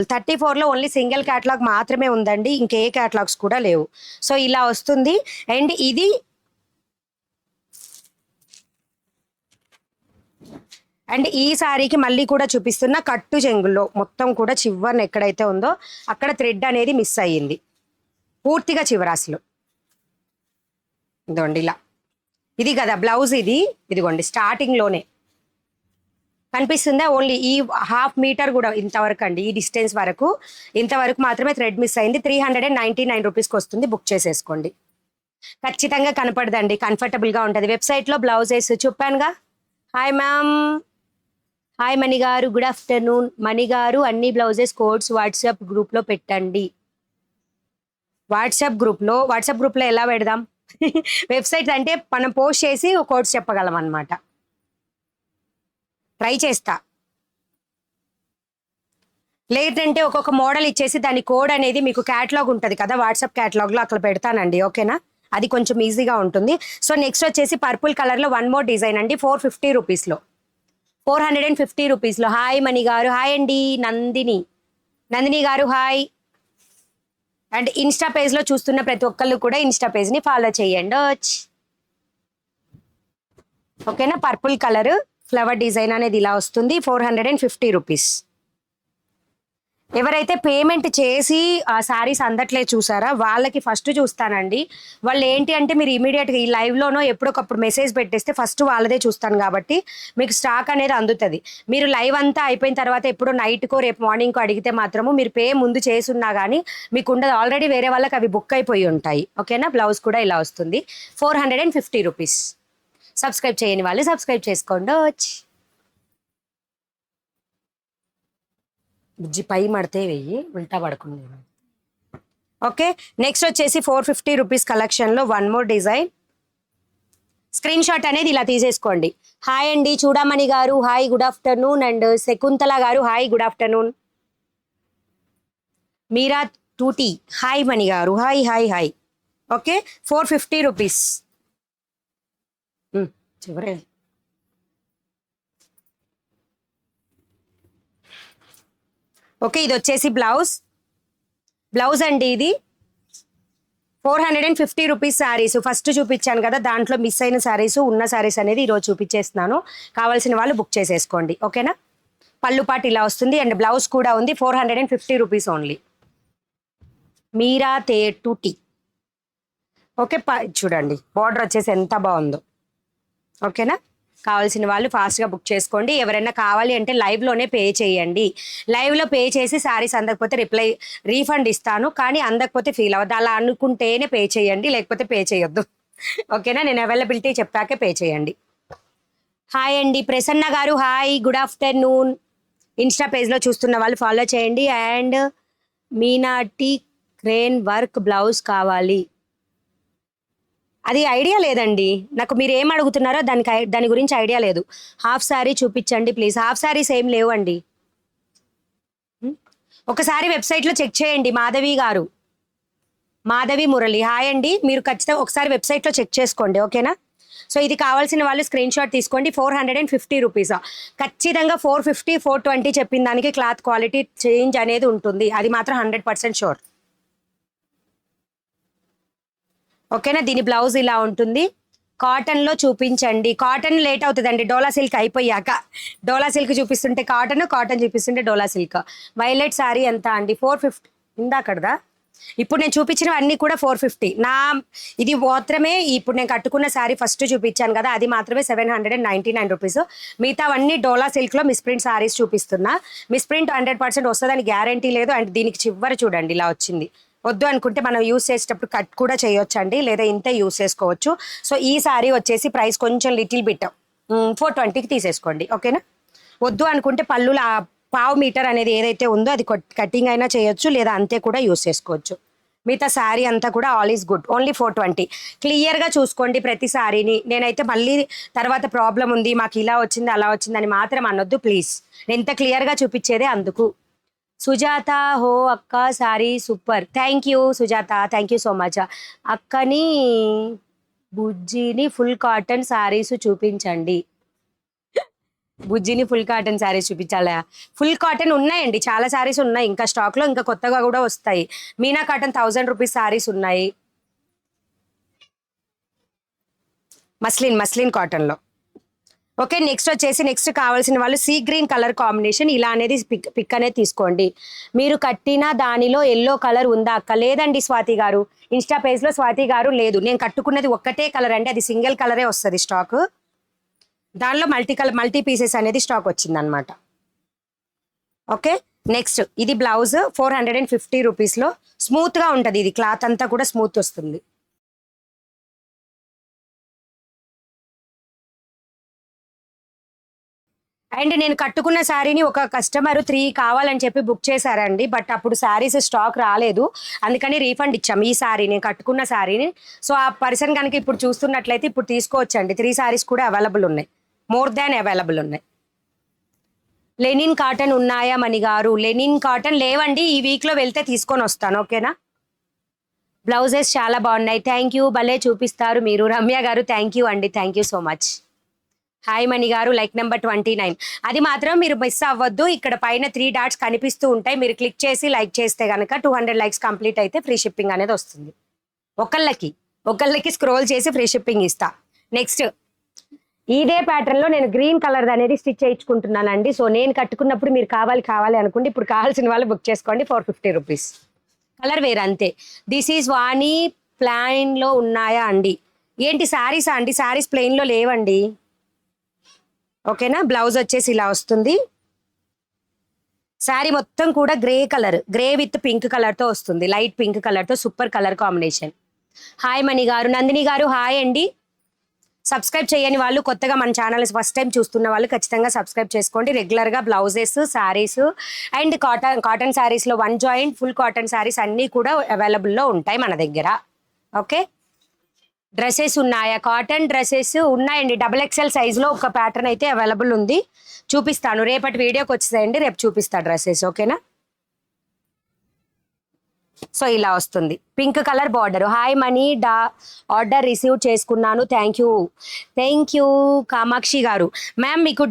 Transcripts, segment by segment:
34లో only single catalogue మాత్రమే ఉందండి, ఇంకే క్యాటలాగ్స్ కూడా లేవు. సో ఇలా వస్తుంది. అండ్ ఇది అండ్ ఈ సారీకి మళ్ళీ కూడా చూపిస్తున్న కట్టు చెంగుల్లో మొత్తం కూడా చివరిన ఎక్కడైతే ఉందో అక్కడ థ్రెడ్ అనేది మిస్ అయ్యింది పూర్తిగా చివరాసులు. ఇదిగోండి ఇలా, ఇది కదా బ్లౌజ్, ఇదిగోండి స్టార్టింగ్ లోనే కనిపిస్తుందా, ఓన్లీ ఈ హాఫ్ మీటర్ కూడా ఇంతవరకు అండి, ఈ డిస్టెన్స్ వరకు ఇంతవరకు మాత్రమే థ్రెడ్ మిస్ అయింది. 399 రూపీస్కి వస్తుంది, బుక్ చేసేసుకోండి. ఖచ్చితంగా కనపడదండి, కంఫర్టబుల్ గా ఉంటుంది. వెబ్సైట్ లో బ్లౌజెస్ చెప్పానుగా. హాయ్ మ్యామ్, హాయ్ మణి గారు, గుడ్ ఆఫ్టర్నూన్. మణి గారు అన్ని బ్లౌజెస్ కోడ్స్ వాట్సాప్ గ్రూప్ లో పెట్టండి. వాట్సాప్ గ్రూప్ లో ఎలా పెడదాం? వెబ్సైట్ అంటే మనం పోస్ట్ చేసి కోడ్స్ చెప్పగలం అన్నమాట. ట్రై చేస్తా. లేదంటే ఒక్కొక్క మోడల్ ఇచ్చేసి దాని కోడ్ అనేది మీకు క్యాటలాగ్ ఉంటుంది కదా, వాట్సాప్ క్యాటలాగ్ లో అక్కడ పెడతానండి, ఓకేనా? అది కొంచెం ఈజీగా ఉంటుంది. సో నెక్స్ట్ వచ్చేసి పర్పుల్ కలర్ లో వన్ మోర్ డిజైన్ అండి, 450 రూపీస్లో, 450 రూపీస్లో. హాయ్ మణి గారు, హాయ్ అండి. నందిని గారు హాయ్. అండ్ ఇన్స్టా పేజ్ లో చూస్తున్న ప్రతి ఒక్కళ్ళు కూడా ఇన్స్టా పేజ్ ని ఫాలో చేయండి. ఓకేనా? పర్పుల్ కలర్ ఫ్లవర్ డిజైన్ అనేది ఇలా వస్తుంది, 450 రూపీస్. ఎవరైతే పేమెంట్ చేసి ఆ శారీస్ అందట్లే చూసారా వాళ్ళకి ఫస్ట్ చూస్తానండి. వాళ్ళు ఏంటి అంటే మీరు ఇమీడియట్గా ఈ లైవ్లోనో ఎప్పుడొకప్పుడు మెసేజ్ పెట్టేస్తే ఫస్ట్ వాళ్ళదే చూస్తాను కాబట్టి మీకు స్టాక్ అనేది అందుతుంది. మీరు లైవ్ అంతా అయిపోయిన తర్వాత ఎప్పుడో నైట్కో రేపు మార్నింగ్కో అడిగితే మాత్రము మీరు పే ముందు చేసున్నా కానీ మీకు ఉండదు, ఆల్రెడీ వేరే వాళ్ళకి అవి బుక్ అయిపోయి ఉంటాయి. ఓకేనా? బ్లౌజ్ కూడా ఇలా వస్తుంది, 450 రూపీస్. సబ్స్క్రైబ్ చేయని వాళ్ళు సబ్స్క్రైబ్ చేసుకోండి. బుజ్జి పై మడితే వెయ్యి, ఉల్టా పడుకుంది. ఓకే, నెక్స్ట్ వచ్చేసి 450 రూపీస్ కలెక్షన్లో one more design. Screen shot అనేది ఇలా తీసేసుకోండి. హాయ్ అండి Chudamani garu, hi good afternoon. And Shakuntala garu hi good afternoon. Meera టూటీ hi Mani garu, hi hi hi. Okay, 450 rupees. చివరే ఓకే, ఇది వచ్చేసి బ్లౌజ్ అండి. ఇది 450 రూపీస్ శారీస్. ఫస్ట్ చూపించాను కదా, దాంట్లో మిస్ అయిన శారీస్, ఉన్న శారీస్ అనేది ఈరోజు చూపించేస్తున్నాను. కావాల్సిన వాళ్ళు బుక్ చేసేసుకోండి, ఓకేనా? పళ్ళు పాటు ఇలా వస్తుంది అండ్ బ్లౌజ్ కూడా ఉంది, 450 రూపీస్ ఓన్లీ. మీరా టూటీ. ఓకే, చూడండి బార్డర్ వచ్చేసి ఎంత బాగుందో, ఓకేనా? కావాల్సిన వాళ్ళు ఫాస్ట్గా బుక్ చేసుకోండి. ఎవరైనా కావాలి అంటే లైవ్లోనే పే చేయండి. లైవ్లో పే చేసి శారీస్ అందకపోతే రీఫండ్ ఇస్తాను, కానీ అందకపోతే ఫీల్ అవ్వద్దు. అలా అనుకుంటేనే పే చేయండి, లేకపోతే పే చేయొద్దు, ఓకేనా? నేను అవైలబిలిటీ చెప్పాకే పే చేయండి. హాయ్ అండి ప్రసన్న గారు, హాయ్ గుడ్ ఆఫ్టర్నూన్. ఇన్స్టా పేజ్లో చూస్తున్న వాళ్ళు ఫాలో చేయండి. అండ్ మీనాటి క్రేన్ వర్క్ బ్లౌజ్ కావాలి. అది ఐడియా లేదండి నాకు, మీరు ఏం అడుగుతున్నారో దాని గురించి ఐడియా లేదు. హాఫ్ శారీ చూపించండి ప్లీజ్. హాఫ్ శారీస్ ఏం లేవండి, ఒకసారి వెబ్సైట్లో చెక్ చేయండి. మాధవి మురళి హాయ్ అండి. మీరు ఖచ్చితంగా ఒకసారి వెబ్సైట్లో చెక్ చేసుకోండి, ఓకేనా? సో ఇది కావాల్సిన వాళ్ళు స్క్రీన్ షాట్ తీసుకోండి. 450 రూపీస్. ఖచ్చితంగా 450, 420 చెప్పిన దానికి క్లాత్ క్వాలిటీ చేంజ్ అనేది ఉంటుంది, అది మాత్రం 100% షూర్, ఓకేనా? దీని బ్లౌజ్ ఇలా ఉంటుంది. కాటన్లో చూపించండి. కాటన్ లేట్ అవుతుందండి, డోలా సిల్క్ అయిపోయాక. డోలా సిల్క్ చూపిస్తుంటే కాటన్ చూపిస్తుంటే డోలా సిల్క్. వైలెట్ శారీ ఎంత అండి? 450. ఇందాకడదా? ఇప్పుడు నేను చూపించినవి అన్నీ కూడా 450. ఇది మాత్రమే ఇప్పుడు నేను కట్టుకున్న శారీ ఫస్ట్ చూపించాను కదా, అది మాత్రమే 799 రూపీస్. మిగతావన్నీ డోలా సిల్క్లో మిస్ప్రింట్ శారీస్ చూపిస్తున్నా. మిస్ప్రింట్ 100% వస్తుందని గ్యారంటీ లేదు. అండ్ దీనికి చివరి చూడండి ఇలా వచ్చింది. వద్దు అనుకుంటే మనం యూస్ చేసేటప్పుడు కట్ కూడా చేయొచ్చండి, లేదా ఇంతే యూస్ చేసుకోవచ్చు. సో ఈ శారీ వచ్చేసి ప్రైస్ కొంచెం లిటిల్ బిట్ 420కి తీసేసుకోండి, ఓకేనా? వద్దు అనుకుంటే పళ్ళుల పావు మీటర్ అనేది ఏదైతే ఉందో అది కటింగ్ అయినా చేయొచ్చు, లేదా అంతే కూడా యూస్ చేసుకోవచ్చు. మిగతా శారీ అంతా కూడా ఆల్ ఈజ్ గుడ్, ఓన్లీ 420. క్లియర్గా చూసుకోండి ప్రతి శారీని. నేనైతే మళ్ళీ తర్వాత ప్రాబ్లం ఉంది మాకు ఇలా వచ్చింది అలా వచ్చింది అని మాత్రం అనొద్దు ప్లీజ్. నేను ఇంత క్లియర్గా చూపించేదే అందుకు. సుజాత హో అక్క sorry super, thank you Sujatha, thank you so much. అక్కని బుజ్జిని ఫుల్ కాటన్ శారీస్ చూపించండి. బుజ్జిని ఫుల్ కాటన్ శారీస్ చూపించాలా? ఫుల్ కాటన్ ఉన్నాయండి, చాలా శారీస్ ఉన్నాయి ఇంకా స్టాక్లో, ఇంకా కొత్తగా కూడా వస్తాయి. మీనా కాటన్ 1000 రూపీస్ శారీస్ ఉన్నాయి. మస్లిన్ కాటన్లో. ఓకే, నెక్స్ట్ కావాల్సిన వాళ్ళు సీ గ్రీన్ కలర్ కాంబినేషన్ ఇలా అనేది పిక్ అనేది తీసుకోండి. మీరు కట్టిన దానిలో ఎల్లో కలర్ ఉందా అక్క? లేదండి స్వాతి గారు, ఇన్స్టా పేజ్లో స్వాతి గారు లేదు. నేను కట్టుకున్నది ఒక్కటే కలర్ అండి, అది సింగిల్ కలరే వస్తుంది స్టాక్. దానిలో మల్టీ పీసెస్ అనేది స్టాక్ వచ్చిందనమాట. ఓకే, నెక్స్ట్ ఇది బ్లౌజ్ 450 రూపీస్లో స్మూత్గా ఉంటుంది. ఇది క్లాత్ అంతా కూడా స్మూత్ వస్తుంది. అండ్ నేను కట్టుకున్న శారీని ఒక కస్టమర్ 3 కావాలని చెప్పి బుక్ చేశారండి, బట్ అప్పుడు శారీస్ స్టాక్ రాలేదు, అందుకని రీఫండ్ ఇచ్చాం ఈ శారీ, నేను కట్టుకున్న శారీని. సో ఆ పర్సన్ కనుక ఇప్పుడు చూస్తున్నట్లయితే ఇప్పుడు తీసుకోవచ్చండి. 3 శారీస్ కూడా అవైలబుల్ ఉన్నాయి, మోర్ దాన్ అవైలబుల్ ఉన్నాయి. లెనిన్ కాటన్ ఉన్నాయా మణి గారు? లెనిన్ కాటన్ లేవండి, ఈ వీక్లో వెళ్తే తీసుకొని వస్తాను. ఓకేనా? బ్లౌజెస్ చాలా బాగున్నాయి, థ్యాంక్ యూ, భలే చూపిస్తారు మీరు. రమ్య గారు థ్యాంక్ యూ అండి, thank you so much. Hi Mani garu, like number 29. అది మాత్రం మీరు మిస్ అవ్వద్దు, ఇక్కడ పైన 3 డాట్స్ కనిపిస్తూ ఉంటాయి, మీరు క్లిక్ చేసి లైక్ చేస్తే కనుక 200 లైక్స్ కంప్లీట్ అయితే ఫ్రీ షిప్పింగ్ అనేది వస్తుంది. ఒకళ్ళకి స్క్రోల్ చేసి ఫ్రీ షిప్పింగ్ ఇస్తా. నెక్స్ట్ ఇదే ప్యాటర్న్ లో నేను గ్రీన్ కలర్ అనేది స్టిచ్ చేయించుకుంటున్నానండి. సో నేను కట్టుకున్నప్పుడు మీరు కావాలి అనుకోండి, ఇప్పుడు కావాల్సిన వాళ్ళు బుక్ చేసుకోండి. 450 రూపీస్, కలర్ వేరు అంతే. దిస్ ఈజ్ వాణి, ప్లెయిన్ లో ఉన్నాయా అండి? ఏంటి శారీసా అండి? శారీస్ ప్లెయిన్ లో లేవండి. ఓకేనా? బ్లౌజ్ వచ్చేసి ఇలా వస్తుంది. శారీ మొత్తం కూడా గ్రే విత్ పింక్ కలర్తో వస్తుంది, లైట్ పింక్ కలర్తో super colour combination. Hi Mani గారు. నందిని గారు హాయ్ అండి. సబ్స్క్రైబ్ చేయని వాళ్ళు, కొత్తగా మన ఛానల్ ఫస్ట్ టైం చూస్తున్న వాళ్ళు ఖచ్చితంగా సబ్స్క్రైబ్ చేసుకోండి. రెగ్యులర్గా బ్లౌజెస్, శారీస్ అండ్ కాటన్ శారీస్లో 1 జాయింట్ ఫుల్ కాటన్ శారీస్ అన్నీ కూడా అవైలబుల్లో ఉంటాయి మన దగ్గర. ఓకే, డ్రెస్సెస్ ఉన్నాయా? కాటన్ డ్రెస్సెస్ ఉన్నాయండి, XXL సైజులో ఒక ప్యాటర్న్ అయితే అవైలబుల్ ఉంది, చూపిస్తాను. రేపటి వీడియోకి వచ్చేసేయండి, రేపు చూపిస్తా డ్రెస్సెస్. ఓకేనా? సో ఇలా వస్తుంది, pink colour border. Hi money, order receive చేసుకున్నాను, థ్యాంక్ యూ కామాక్షి గారు. మ్యామ్ మీకు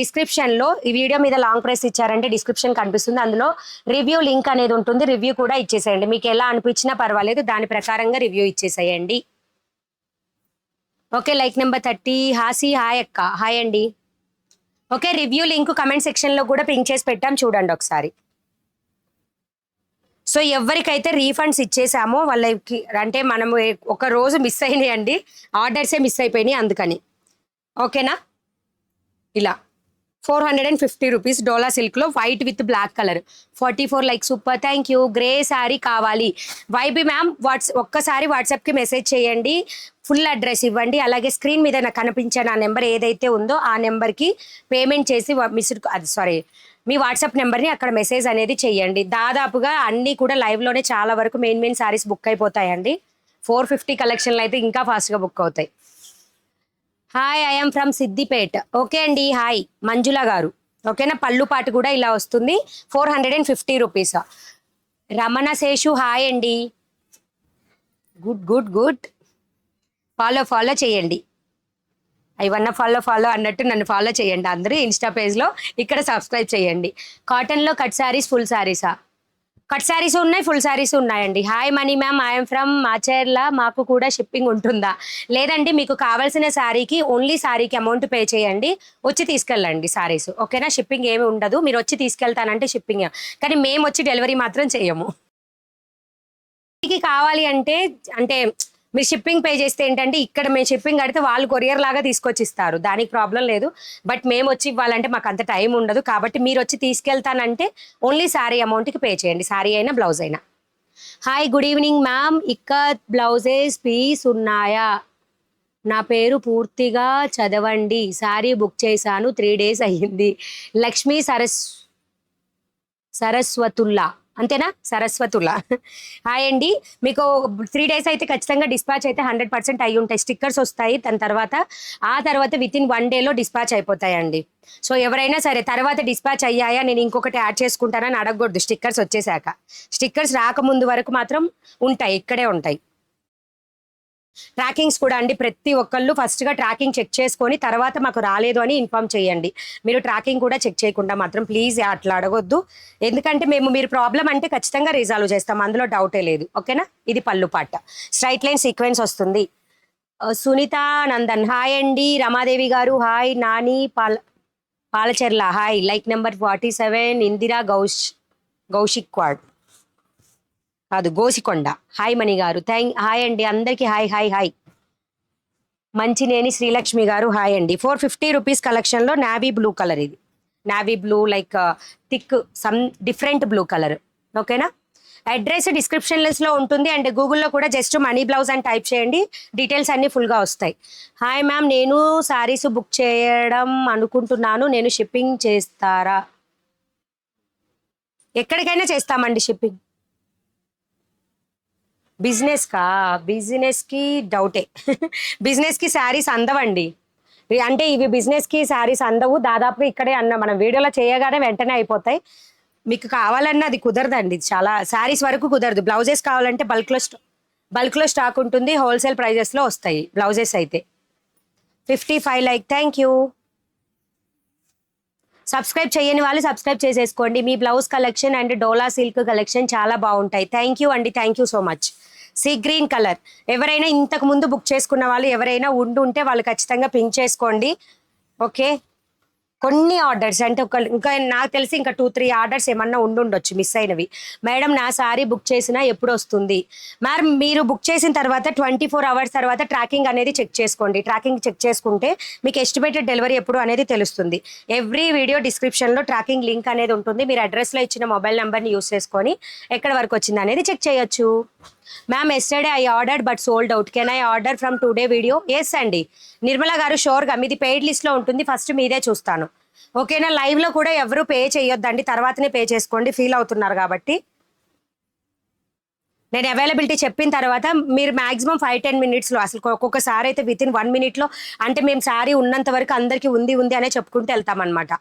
డిస్క్రిప్షన్లో ఈ వీడియో మీద లాంగ్ ప్రెస్ ఇచ్చారంటే డిస్క్రిప్షన్ కనిపిస్తుంది, అందులో రివ్యూ లింక్ అనేది ఉంటుంది, రివ్యూ కూడా ఇచ్చేసేయండి. మీకు ఎలా అనిపించినా పర్వాలేదు, దాని ప్రకారంగా రివ్యూ ఇచ్చేసేయండి. Okay, like number 30. హాసి హాయ్ అక్క, హాయ్ అండి. ఓకే, రివ్యూ లింక్ కమెంట్ సెక్షన్లో కూడా పింక్ చేసి పెట్టాం, చూడండి ఒకసారి. సో ఎవరికైతే రీఫండ్స్ ఇచ్చేసామో వాళ్ళకి, అంటే మనము ఒక రోజు మిస్ అయినాయండి, ఆర్డర్సే మిస్ అయిపోయినాయి అందుకని. ఓకేనా? ఇలా 450 రూపీస్ డోలా సిల్క్లో white with black colour. 44 like, super, thank you. Grey sari కావాలి వైబీ మ్యామ్, ఒక్కసారి వాట్సాప్కి మెసేజ్ చేయండి, ఫుల్ అడ్రస్ ఇవ్వండి, అలాగే స్క్రీన్ మీద నాకు కనిపించిన ఆ నెంబర్ ఏదైతే ఉందో ఆ నెంబర్కి పేమెంట్ చేసి మీ వాట్సాప్ నెంబర్ని అక్కడ మెసేజ్ అనేది చేయండి. దాదాపుగా అన్నీ కూడా లైవ్లోనే చాలా వరకు మెయిన్ శారీస్ బుక్ అయిపోతాయండి. 450 కలెక్షన్లు అయితే ఇంకా ఫాస్ట్గా బుక్ అవుతాయి. Hi, I'm from Siddipet. Okay అండి, హాయ్ మంజుల గారు. ఓకేనా? పళ్ళు పాటు కూడా ఇలా వస్తుంది, 450 రూపీస్. రమణ శేషు హాయ్ అండి. గుడ్. ఫాలో చేయండి. ఇవన్న ఫాలో అన్నట్టు నన్ను ఫాలో చేయండి అందరూ ఇన్స్టా పేజ్లో, ఇక్కడ సబ్స్క్రైబ్ చేయండి. కాటన్లో కట్ శారీస్, ఫుల్ శారీసా? కట్ శారీస్ ఉన్నాయి, ఫుల్ శారీస్ ఉన్నాయండి. Hi Mani ma'am, I'm from Macherla, మాకు కూడా షిప్పింగ్ ఉంటుందా? లేదండి, మీకు కావాల్సిన శారీకి ఓన్లీ శారీకి అమౌంట్ పే చేయండి, వచ్చి తీసుకెళ్ళండి శారీస్. ఓకేనా? షిప్పింగ్ ఏమి ఉండదు, మీరు వచ్చి తీసుకెళ్తానంటే షిప్పింగ్, కానీ మేము వచ్చి డెలివరీ మాత్రం చేయము. కావాలి అంటే మీరు షిప్పింగ్ పే చేస్తే ఏంటంటే, ఇక్కడ మేము షిప్పింగ్ కడితే వాళ్ళు కొరియర్ లాగా తీసుకొచ్చి ఇస్తారు, దానికి ప్రాబ్లం లేదు. బట్ మేము వచ్చి ఇవ్వాలంటే మాకు అంత టైం ఉండదు, కాబట్టి మీరు వచ్చి తీసుకెళ్తానంటే ఓన్లీ శారీ అమౌంట్కి పే చేయండి, శారీ అయినా బ్లౌజ్ అయినా. Hi, good evening ma'am. Ikat blouses piece ఉన్నాయా? నా పేరు పూర్తిగా చదవండి, శారీ బుక్ చేశాను, 3 days అయ్యింది. లక్ష్మీ సరస్వతుల్లా, అంతేనా? సరస్వతుల్లా. హాయ్ అండి. మీకు 3 days అయితే ఖచ్చితంగా డిస్పాచ్ అయితే 100% అయ్యి ఉంటాయి. స్టిక్కర్స్ వస్తాయి, ఆ తర్వాత వితిన్ 1 day డిస్పాచ్ అయిపోతాయండి. సో ఎవరైనా సరే తర్వాత డిస్పాచ్ అయ్యాయా, నేను ఇంకొకటి యాడ్ చేసుకుంటానని అడగకూడదు. స్టిక్కర్స్ వచ్చేసాక, స్టిక్కర్స్ రాకముందు వరకు మాత్రం ఉంటాయి, ఇక్కడే ఉంటాయి. ట్రాకింగ్స్ కూడా అండి, ప్రతి ఒక్కళ్ళు ఫస్ట్గా ట్రాకింగ్ చెక్ చేసుకొని తర్వాత మాకు రాలేదు అని ఇన్ఫామ్ చేయండి. మీరు ట్రాకింగ్ కూడా చెక్ చేయకుండా మాత్రం ప్లీజ్ అట్లా అడగొద్దు. ఎందుకంటే మీరు ప్రాబ్లం అంటే ఖచ్చితంగా రిజాల్వ్ చేస్తాం, అందులో డౌటే లేదు. ఓకేనా. ఇది పళ్ళు పాట, స్ట్రైట్ లైన్ సీక్వెన్స్ వస్తుంది. సునీత నందన్ హాయ్ అండి. Ramadevi garu hi. Nani Palacherla hi. Like number 47. Indira గౌషిక్వాడ్ కాదు గోసికొండ హాయ్. మణి గారు హాయ్ అండి అందరికి hi hi hi. Manchineni Srilakshmi garu hi అండి. 450 రూపీస్ కలెక్షన్ లో నావీ బ్లూ కలర్, ఇది navy blue like thick some different blue colour. ఓకేనా. అడ్రస్ డిస్క్రిప్షన్ లో ఉంటుంది అండ్ గూగుల్లో కూడా జస్ట్ మనీ బ్లౌజ్ అని టైప్ చేయండి, డీటెయిల్స్ అన్ని ఫుల్గా వస్తాయి. హాయ్ మ్యామ్, నేను శారీస్ బుక్ చేయడం అనుకుంటున్నాను, నేను షిప్పింగ్ చేస్తారా? ఎక్కడికైనా చేస్తామండి షిప్పింగ్. బిజినెస్కి డౌటే. బిజినెస్కి శారీస్ అందవండి, అంటే ఇవి బిజినెస్కి శారీస్ అందవు. దాదాపుగా ఇక్కడే మనం వీడియోలో చేయగానే వెంటనే అయిపోతాయి. మీకు కావాలన్నా అది కుదరదండి, చాలా శారీస్ వరకు కుదరదు. బ్లౌజెస్ కావాలంటే బల్క్లో స్టాక్ ఉంటుంది, హోల్సేల్ ప్రైజెస్లో వస్తాయి బ్లౌజెస్ అయితే. 55 లైక్, థ్యాంక్ యూ. సబ్స్క్రైబ్ చేయని వాళ్ళు సబ్స్క్రైబ్ చేసేసుకోండి. మీ blouse collection and Dola silk collection చాలా బాగుంటాయి. థ్యాంక్ యూ అండి, thank you so much. Sea green colour, ఎవరైనా ఇంతకు ముందు బుక్ చేసుకున్న వాళ్ళు ఎవరైనా ఉంటే వాళ్ళు ఖచ్చితంగా పింక్ చేసుకోండి. ఓకే. కొన్ని ఆర్డర్స్ అంటే ఇంకా నాకు తెలిసి ఇంకా 2-3 ఆర్డర్స్ ఏమన్నా ఉండొచ్చు మిస్ అయినవి. మేడం నా సారీ బుక్ చేసినా ఎప్పుడు వస్తుంది? మ్యామ్ మీరు బుక్ చేసిన తర్వాత 24 అవర్స్ తర్వాత ట్రాకింగ్ అనేది చెక్ చేసుకోండి. ట్రాకింగ్ చెక్ చేసుకుంటే మీకు ఎస్టిమేటెడ్ డెలివరీ ఎప్పుడు అనేది తెలుస్తుంది. ఎవ్రీ వీడియో డిస్క్రిప్షన్లో ట్రాకింగ్ లింక్ అనేది ఉంటుంది. మీరు అడ్రస్లో ఇచ్చిన మొబైల్ నెంబర్ని యూస్ చేసుకొని ఎక్కడ వరకు వచ్చింది అనేది చెక్ చేయొచ్చు. Ma'am yesterday I ordered but sold out, can I order from today video? Yes అండి నిర్మల గారు, షోర్గా మీది పెయిడ్ లిస్ట్లో ఉంటుంది, ఫస్ట్ మీదే చూస్తాను. ఓకేనా. లైవ్లో కూడా ఎవరు పే చేయొద్దండి, తర్వాతనే పే చేసుకోండి, ఫీల్ అవుతున్నారు కాబట్టి. నేను అవైలబిలిటీ చెప్పిన తర్వాత మీరు మాక్సిమం 5-10 మినిట్స్లో, అసలు ఒక్కొక్కసారి అయితే వితిన్ 1 మినిట్లో, అంటే మేము శారీ ఉన్నంత వరకు అందరికీ ఉంది అనే చెప్పుకుంటూ వెళ్తామన్నమాట.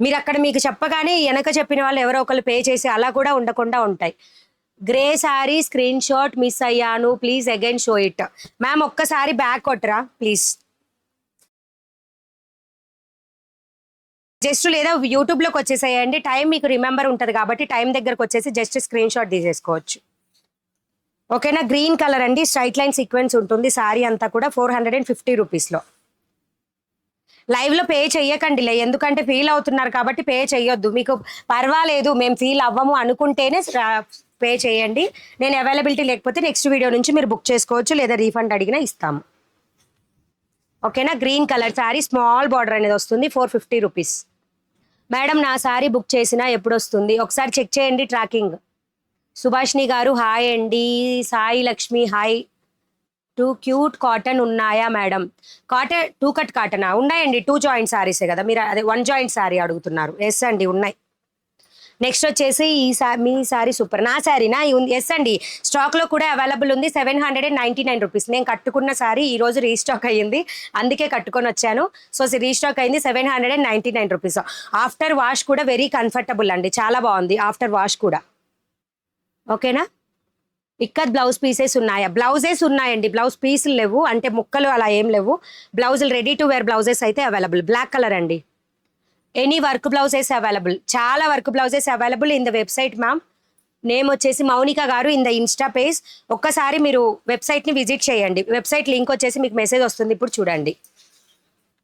మీరు అక్కడ మీకు చెప్పగానే వెనక చెప్పిన వాళ్ళు ఎవరో ఒకళ్ళు పే చేసి అలా కూడా ఉండకుండా ఉంటాయి. Grey sari screen shot miss అయ్యాను, please again show it. Ma'am ఒక్కసారి బ్యాక్ కొట్టరా ప్లీజ్. జస్ట్ లేదా యూట్యూబ్లోకి వచ్చేసేయండి, టైం మీకు రిమెంబర్ ఉంటుంది కాబట్టి టైం దగ్గరకు వచ్చేసి జస్ట్ స్క్రీన్ షాట్ తీసేసుకోవచ్చు. ఓకేనా. గ్రీన్ కలర్ అండి, స్ట్రైట్ లైన్ సీక్వెన్స్ ఉంటుంది శారీ అంతా కూడా. 450 రూపీస్లో. లైవ్లో పే చెయ్యకండి, ఎందుకంటే ఫీల్ అవుతున్నారు కాబట్టి పే చెయ్యొద్దు. మీకు పర్వాలేదు మేము ఫీల్ అవ్వము అనుకుంటేనే పే చేయండి. నేను అవైలబిలిటీ లేకపోతే నెక్స్ట్ వీడియో నుంచి మీరు బుక్ చేసుకోవచ్చు, లేదా రీఫండ్ అడిగినా ఇస్తాము. ఓకేనా. Green colour sari, small border అనేది వస్తుంది, 450 రూపీస్. మేడం నా శారీ బుక్ చేసినా ఎప్పుడు వస్తుంది? ఒకసారి చెక్ చేయండి ట్రాకింగ్. సుభాష్ని గారు హాయ్ అండి. Sai Lakshmi hi. 2 cute cotton ఉన్నాయా మేడం? కాటన్ 2 కట్ కాటనా? ఉన్నాయండి, 2 జాయింట్ శారీసే కదా మీరు, అదే 1 జాయింట్ శారీ అడుగుతున్నారు. ఎస్ అండి ఉన్నాయి. నెక్స్ట్ వచ్చేసి మీ శారీ సూపర్. నా శారీనా? ఎస్ అండి, స్టాక్లో కూడా అవైలబుల్ ఉంది. 799 రూపీస్. నేను కట్టుకున్న శారీ ఈరోజు రీస్టాక్ అయ్యింది, అందుకే కట్టుకొని వచ్చాను. సో రీస్టాక్ అయింది, 799 రూపీస్. ఆఫ్టర్ వాష్ కూడా వెరీ కంఫర్టబుల్ అండి, చాలా బాగుంది ఆఫ్టర్ వాష్ కూడా. ఓకేనా. ఇక్కత్ బ్లౌజ్ పీసెస్ ఉన్నాయా? బ్లౌజెస్ ఉన్నాయండి, బ్లౌజ్ పీసులు లేవు, అంటే ముక్కలు అలా ఏం లేవు. బ్లౌజులు రెడీ టు వేర్ బ్లౌజెస్ అయితే అవైలబుల్. బ్లాక్ కలర్ అండి. ఎనీ వర్క్ బ్లౌజెస్ అవైలబుల్, చాలా work blouses available in the website ma'am. Name వచ్చేసి మౌనిక గారు ఇన్ ద ఇన్స్టా పేజ్. ఒక్కసారి మీరు వెబ్సైట్ని విజిట్ చేయండి. వెబ్సైట్ లింక్ వచ్చేసి మీకు మెసేజ్ వస్తుంది, ఇప్పుడు చూడండి.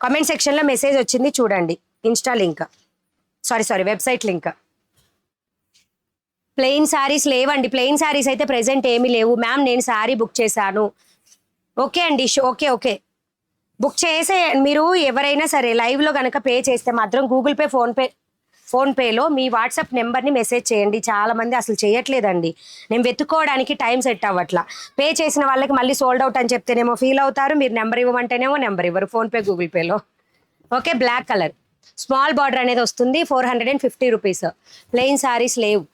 కామెంట్ సెక్షన్లో మెసేజ్ వచ్చింది చూడండి. Insta link, sorry website link. Plain saris లేవండి, ప్లెయిన్ శారీస్ అయితే ప్రెసెంట్ ఏమీ లేవు మ్యామ్. నేను శారీ బుక్ చేశాను. ఓకే అండి, ఓకే బుక్ చేసే మీరు ఎవరైనా సరే లైవ్లో కనుక పే చేస్తే మాత్రం గూగుల్ పే, ఫోన్పేలో మీ వాట్సాప్ నెంబర్ని మెసేజ్ చేయండి. చాలామంది అసలు చేయట్లేదండి, నేను వెతుక్కోవడానికి టైం సెట్ అవ్వట్లా. పే చేసిన వాళ్ళకి మళ్ళీ సోల్డ్ అవుట్ అని చెప్తేనేమో ఫీల్ అవుతారు, మీరు నెంబర్ ఇవ్వమంటేనేమో నెంబర్ ఇవ్వరు ఫోన్పే గూగుల్ పేలో. Okay. Black colour small border అనేది వస్తుంది, 450 రూపీస్. ప్లెయిన్ శారీస్ లేవు.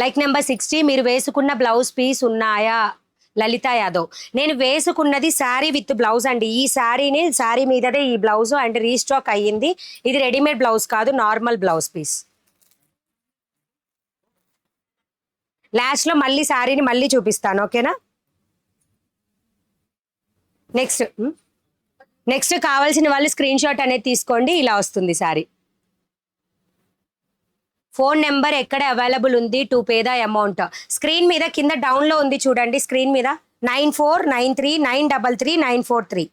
లైక్ నెంబర్ 60 మీరు వేసుకున్న బ్లౌజ్ పీస్ ఉన్నాయా? లలిత యాదవ్. నేను వేసుకున్నది శారీ విత్ బ్లౌజ్ అండి. ఈ శారీ మీదనే ఈ బ్లౌజ్ అండ్ రీస్టాక్ అయ్యింది. ఇది రెడీమేడ్ బ్లౌజ్ కాదు, నార్మల్ బ్లౌజ్ పీస్. లాస్ట్లో మళ్ళీ శారీని మళ్ళీ చూపిస్తాను. ఓకేనా. నెక్స్ట్ నెక్స్ట్ కావాల్సిన వాళ్ళు స్క్రీన్ షాట్ అనేది తీసుకోండి. ఇలా వస్తుంది సారీ. ఫోన్ నెంబర్ ఎక్కడ అవైలబుల్ ఉంది to pay the amount? Screen మీద కింద డౌన్లో ఉంది చూడండి. స్క్రీన్ మీద 9493933943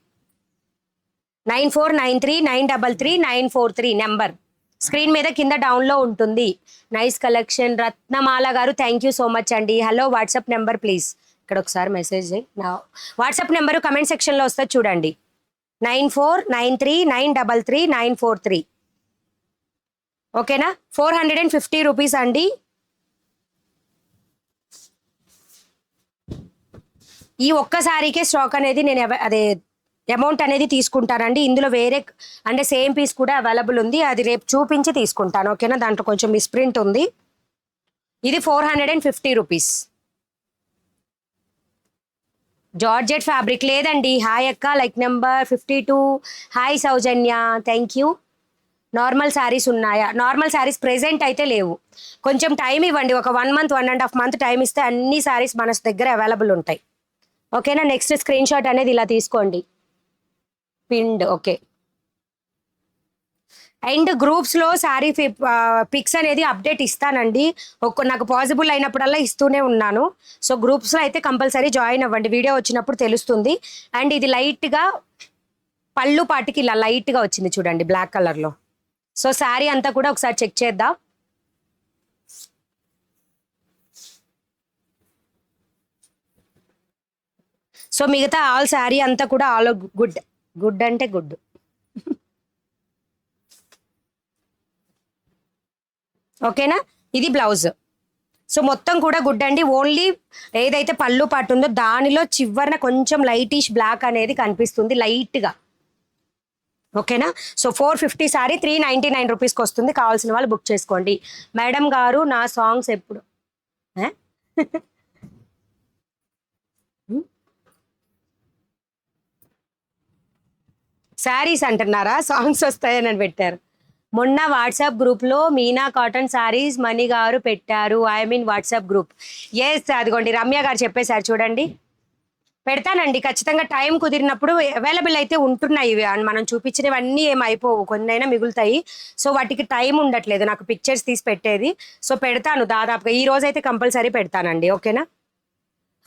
9493933943 నెంబర్ స్క్రీన్ మీద కింద డౌన్లో ఉంటుంది. నైస్ కలెక్షన్ రత్నమాల గారు, థ్యాంక్ యూ సో మచ్ అండి. Hello WhatsApp number please. ఇక్కడ ఒకసారి మెసేజ్ నా వాట్సాప్ నెంబరు కమెంట్ సెక్షన్లో వస్తుంది చూడండి. 9493933943. ఓకేనా? 450 రూపీస్ అండి. ఈ ఒక్కసారికే స్టాక్ అనేది నేను అదే అమౌంట్ అనేది తీసుకుంటానండి. ఇందులో వేరే అంటే సేమ్ పీస్ కూడా అవైలబుల్ ఉంది, అది రేపు చూపించి తీసుకుంటాను. ఓకేనా? దాంట్లో కొంచెం మిస్ప్రింట్ ఉంది. ఇది 450 రూపీస్. జార్జెట్ ఫ్యాబ్రిక్ లేదండి. హాయ్ అక్క, like number 52. Hi Soujanya, thank you. Normal saris ఉన్నాయా? నార్మల్ శారీస్ ప్రెజెంట్ అయితే లేవు. కొంచెం టైం ఇవ్వండి, ఒక 1 మంత్ 1.5 మంత్ టైం ఇస్తే అన్ని శారీస్ మన దగ్గర అవైలబుల్ ఉంటాయి. ఓకేనా? నెక్స్ట్ స్క్రీన్ షాట్ అనేది ఇలా తీసుకోండి. పిండ్ ఓకే. అండ్ గ్రూప్స్లో శారీ పిక్స్ అనేది అప్డేట్ ఇస్తానండి. నాకు పాసిబుల్ అయినప్పుడల్లా ఇస్తూనే ఉన్నాను. సో గ్రూప్స్లో అయితే కంపల్సరీ జాయిన్ అవ్వండి, వీడియో వచ్చినప్పుడు తెలుస్తుంది. అండ్ ఇది లైట్గా పళ్ళు పాటికి ఇలా లైట్గా వచ్చింది చూడండి, బ్లాక్ కలర్లో. సో శారీ అంతా కూడా ఒకసారి చెక్ చేద్దాం. సో మిగతా ఆల్ శారీ అంతా కూడా ఆల్ గుడ్. గుడ్ అంటే గుడ్. ఓకేనా? ఇది బ్లౌజ్. సో మొత్తం కూడా గుడ్ అండి. ఓన్లీ ఏదైతే పళ్ళు పాటు ఉందో దానిలో చివరన కొంచెం లైటిష్ బ్లాక్ అనేది కనిపిస్తుంది లైట్గా. ఓకేనా? సో 450 సారీ 399 రూపీస్కి వస్తుంది. కావాల్సిన వాళ్ళు బుక్ చేసుకోండి. మేడం గారు నా సాంగ్స్ ఎప్పుడు శారీస్ అంటున్నారా? సాంగ్స్ వస్తాయని పెట్టారు. మొన్న వాట్సాప్ గ్రూప్లో మీనా కాటన్ శారీస్ మణి గారు పెట్టారు. I mean WhatsApp group. Yes, అదిగోండి రమ్య గారు చెప్పేశారు చూడండి. పెడతానండి ఖచ్చితంగా, టైం కుదిరినప్పుడు. అవైలబుల్ అయితే ఉంటున్నాయి ఇవి, మనం చూపించినవన్నీ ఏం అయిపోవు, కొన్నైనా మిగులుతాయి. సో వాటికి టైం ఉండట్లేదు నాకు పిక్చర్స్ తీసి పెట్టేది. సో పెడతాను దాదాపుగా ఈ రోజు అయితే కంపల్సరీ పెడతానండి. ఓకేనా?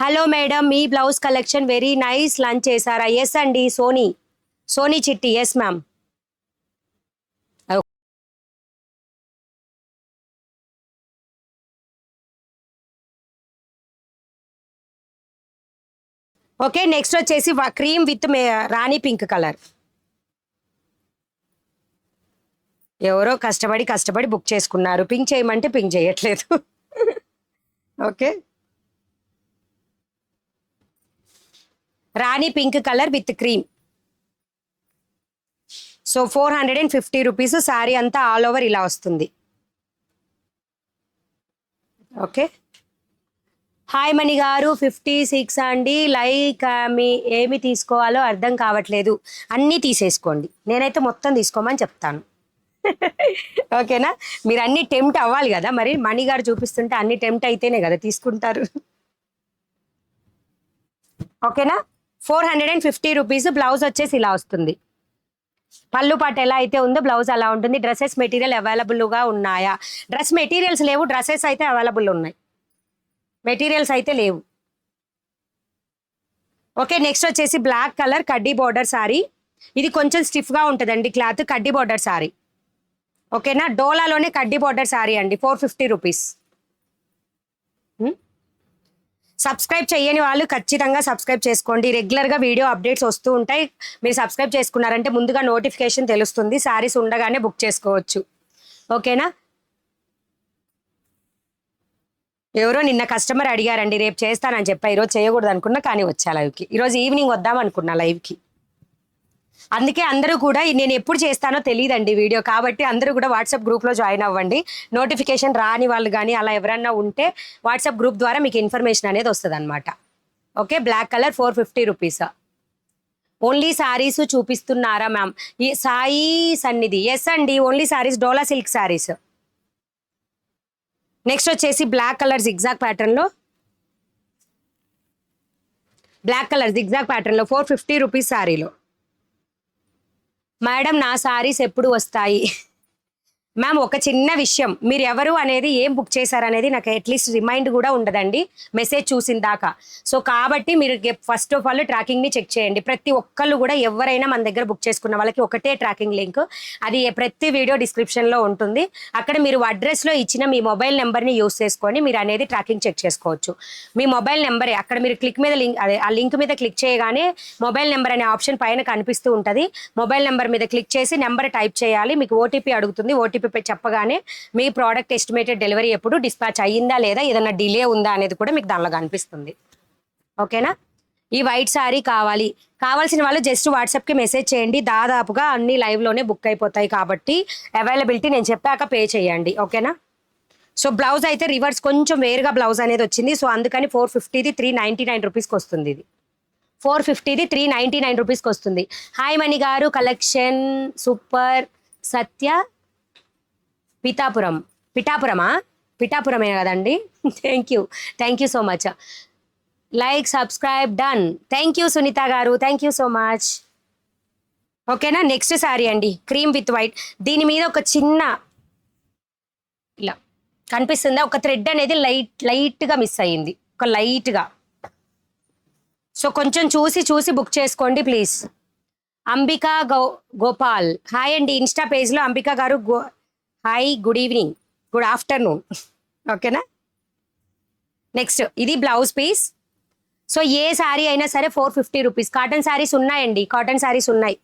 హలో మేడం, మీ blouse collection very nice. Lunch చేశారా? ఎస్ అండి. Soni Chitti. Yes ma'am. Okay, next వచ్చేసి cream with Rani pink colour. ఎవరో కష్టపడి బుక్ చేసుకున్నారు. పింక్ చేయమంటే పింక్ చేయట్లేదు. Okay, Rani pink colour with cream. So 450 rupees. Sari అంతా ఆల్ ఓవర్ ఇలా వస్తుంది. ఓకే. హాయ్ మణి గారు, 56 అండి. లైక్ ఏమి తీసుకోవాలో అర్థం కావట్లేదు. అన్నీ తీసేసుకోండి, నేనైతే మొత్తం తీసుకోమని చెప్తాను. ఓకేనా? మీరు అన్ని టెంప్ట్ అవ్వాలి కదా, మరి మణి గారు చూపిస్తుంటే అన్ని టెంప్ట్ అయితేనే కదా తీసుకుంటారు. ఓకేనా? 450 రూపీస్. బ్లౌజ్ వచ్చేసి ఇలా వస్తుంది. పళ్ళు పాటు ఎలా అయితే ఉందో బ్లౌజ్ అలా ఉంటుంది. డ్రెస్సెస్ మెటీరియల్ అవైలబుల్గా ఉన్నాయా? డ్రెస్ మెటీరియల్స్ లేవు, డ్రెస్సెస్ అయితే అవైలబుల్ ఉన్నాయి, మెటీరియల్స్ అయితే లేవు. ఓకే, నెక్స్ట్ వచ్చేసి బ్లాక్ కలర్ కడ్డీ బార్డర్ సారీ. ఇది కొంచెం స్టిఫ్గా ఉంటుందండి క్లాత్, కడ్డీ బార్డర్ సారీ. ఓకేనా? డోలాలోనే కడ్డీ బార్డర్ సారీ అండి. 450 రూపీస్. సబ్స్క్రైబ్ చేయని వాళ్ళు ఖచ్చితంగా సబ్స్క్రైబ్ చేసుకోండి. రెగ్యులర్గా వీడియో అప్డేట్స్ వస్తూ ఉంటాయి. మీరు సబ్స్క్రైబ్ చేసుకున్నారంటే ముందుగా నోటిఫికేషన్ తెలుస్తుంది. శారీస్ ఉండగానే బుక్ చేసుకోవచ్చు. ఓకేనా? ఎవరో నిన్న కస్టమర్ అడిగారండి, రేపు చేస్తానని చెప్పా. ఈరోజు చేయకూడదు అనుకున్నా, కానీ వచ్చా లైవ్కి. ఈరోజు ఈవినింగ్ వద్దాం అనుకున్నా లైవ్కి. అందుకే అందరూ కూడా నేను ఎప్పుడు చేస్తానో తెలియదండి వీడియో, కాబట్టి అందరూ కూడా వాట్సాప్ గ్రూప్లో జాయిన్ అవ్వండి. నోటిఫికేషన్ రాని వాళ్ళు కానీ అలా ఎవరన్నా ఉంటే వాట్సాప్ గ్రూప్ ద్వారా మీకు ఇన్ఫర్మేషన్ అనేది వస్తుంది అనమాట. Okay, black colour 450 rupees. Only saris చూపిస్తున్నారా మ్యామ్? ఈ సాయి సన్నిధి. ఎస్ అండి, only saris, Dola silk saris. Next వచ్చేసి బ్లాక్ కలర్ జిగ్జాగ్ ప్యాటర్న్లో బ్లాక్ కలర్ జిగ్జాగ్ ప్యాటర్న్లో 450 రూపీస్ శారీలో. మేడం నా శారీస్ ఎప్పుడు వస్తాయి? మ్యామ్ ఒక చిన్న విషయం, మీరు ఎవరు అనేది ఏం బుక్ చేశారనేది నాకు అట్లీస్ట్ రిమైండ్ కూడా ఉండదండి మెసేజ్ చూసిన దాకా. సో కాబట్టి మీరు ఫస్ట్ ఆఫ్ ఆల్ ట్రాకింగ్ని చెక్ చేయండి. ప్రతి ఒక్కళ్ళు కూడా ఎవరైనా మన దగ్గర బుక్ చేసుకున్న వాళ్ళకి ఒకటే ట్రాకింగ్ లింక్, అది ప్రతి వీడియో డిస్క్రిప్షన్లో ఉంటుంది. అక్కడ మీరు అడ్రస్లో ఇచ్చిన మీ మొబైల్ నెంబర్ని యూస్ చేసుకొని మీరు అనేది ట్రాకింగ్ చెక్ చేసుకోవచ్చు. మీ మొబైల్ నెంబరే అక్కడ మీరు క్లిక్ మీద లింక్, అదే ఆ లింక్ మీద క్లిక్ చేయగానే మొబైల్ నెంబర్ అనే ఆప్షన్ పైన కనిపిస్తూ ఉంటుంది. మొబైల్ నెంబర్ మీద క్లిక్ చేసి నెంబర్ టైప్ చేయాలి. మీకు ఓటీపీ అడుగుతుంది. ఓటీపీ చెప్పగానే మీ ప్రోడక్ట్ ఎస్టిమేటెడ్ డెలివరీ ఎప్పుడు, డిస్పాచ్ అయ్యిందా లేదా, ఏదైనా డిలే ఉందా అనేది కూడా మీకు దానిలో కనిపిస్తుంది. ఓకేనా? ఈ వైట్ శారీ కావాల్సిన వాళ్ళు జస్ట్ వాట్సాప్కి మెసేజ్ చేయండి. దాదాపుగా అన్ని లైవ్లోనే బుక్ అయిపోతాయి కాబట్టి అవైలబిలిటీ నేను చెప్పాక పే చేయండి. ఓకేనా? సో బ్లౌజ్ అయితే రివర్స్ కొంచెం వేరుగా బ్లౌజ్ అనేది వచ్చింది. సో అందుకని 450ది 399 రూపీస్కి వస్తుంది. ఇది 450ది 399 రూపీస్కి వస్తుంది. హాయ్ మణి గారు, కలెక్షన్ సూపర్. సత్య పిఠాపురమే కదండి. Thank you so much. Like subscribe done. Thank you Sunitha గారు, థ్యాంక్ యూ సో మచ్. ఓకేనా? నెక్స్ట్ శారీ అండి, క్రీమ్ విత్ వైట్. దీని మీద ఒక చిన్న ఇలా కనిపిస్తుందా, ఒక థ్రెడ్ అనేది లైట్గా మిస్ అయ్యింది, ఒక లైట్గా. సో కొంచెం చూసి బుక్ చేసుకోండి ప్లీజ్. అంబికా గోపాల్ హాయ్ అండి. ఇన్స్టా పేజ్లో అంబికా గారు hi, good evening, good afternoon. ఓకేనా? నెక్స్ట్ ఇది బ్లౌజ్ పీస్. సో ఏ శారీ అయినా సరే 450 రూపీస్. కాటన్ శారీస్ ఉన్నాయండి, కాటన్ శారీస్ ఉన్నాయి.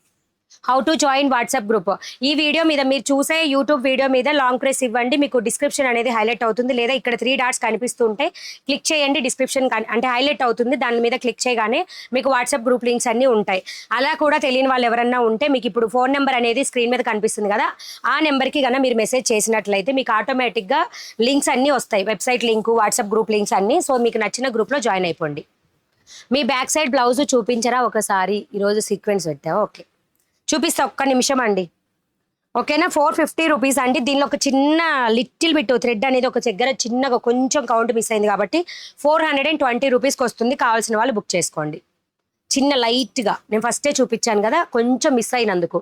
How to join WhatsApp group. ఈ వీడియో మీద మీరు చూసే యూట్యూబ్ వీడియో మీద లాంగ్ ప్రెస్ ఇవ్వండి, మీకు డిస్క్రిప్షన్ అనేది హైలైట్ అవుతుంది. లేదా ఇక్కడ 3 డాట్స్ కనిపిస్తుంటే క్లిక్ చేయండి, డిస్క్రిప్షన్ అంటే హైలైట్ అవుతుంది. దాని మీద క్లిక్ చేయగానే మీకు వాట్సాప్ గ్రూప్ లింక్స్ అన్నీ ఉంటాయి. అలా కూడా తెలియని వాళ్ళు ఎవరన్నా ఉంటే మీకు ఇప్పుడు ఫోన్ నెంబర్ అనేది స్క్రీన్ మీద కనిపిస్తుంది కదా, ఆ నెంబర్కి కన్నా మీరు మెసేజ్ చేసినట్లయితే మీకు ఆటోమేటిక్గా లింక్స్ అన్నీ వస్తాయి, website link, WhatsApp group links అన్నీ. సో మీకు నచ్చిన గ్రూప్లో జాయిన్ అయిపోండి. మీ బ్యాక్ సైడ్ బ్లౌజ్ చూపించరా ఒకసారి, ఈరోజు సీక్వెన్స్ పెట్టావా? ఓకే, చూపిస్తా, ఒక్క నిమిషం అండి. ఓకేనా? 450 రూపీస్ అండి. దీనిలో ఒక చిన్న లిటిల్ బిట్ థ్రెడ్ అనేది ఒక దగ్గర చిన్నగా కొంచెం కౌంట్ మిస్ అయింది కాబట్టి 420 రూపీస్కి వస్తుంది. కావాల్సిన వాళ్ళు బుక్ చేసుకోండి. చిన్న లైట్గా నేను ఫస్టే చూపించాను కదా, కొంచెం మిస్ అయినందుకు.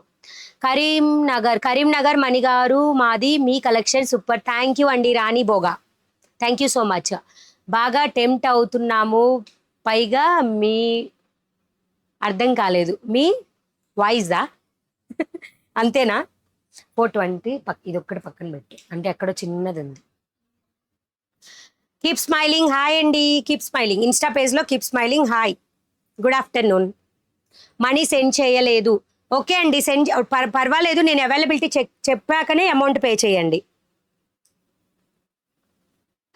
కరీంనగర్ మణిగారు, మాది మీ కలెక్షన్ సూపర్. థ్యాంక్ యూ అండి రాణి బోగా, థ్యాంక్ యూ సో మచ్. బాగా టెంప్ట్ అవుతున్నాము, పైగా మీ అర్థం కాలేదు మీ వాయిస్దా అంతేనా? 420 ఇది ఒక్కటి పక్కన పెట్టు, అంటే ఎక్కడో చిన్నది ఉంది. కీప్ స్మైలింగ్ హాయ్ అండి, కీప్ స్మైలింగ్. ఇన్స్టా పేజ్లో keep smiling hi, good afternoon. Money send చేయలేదు. ఓకే అండి, సెండ్ పర్వాలేదు, నేను అవైలబిలిటీ చెప్పాకనే అమౌంట్ పే చేయండి.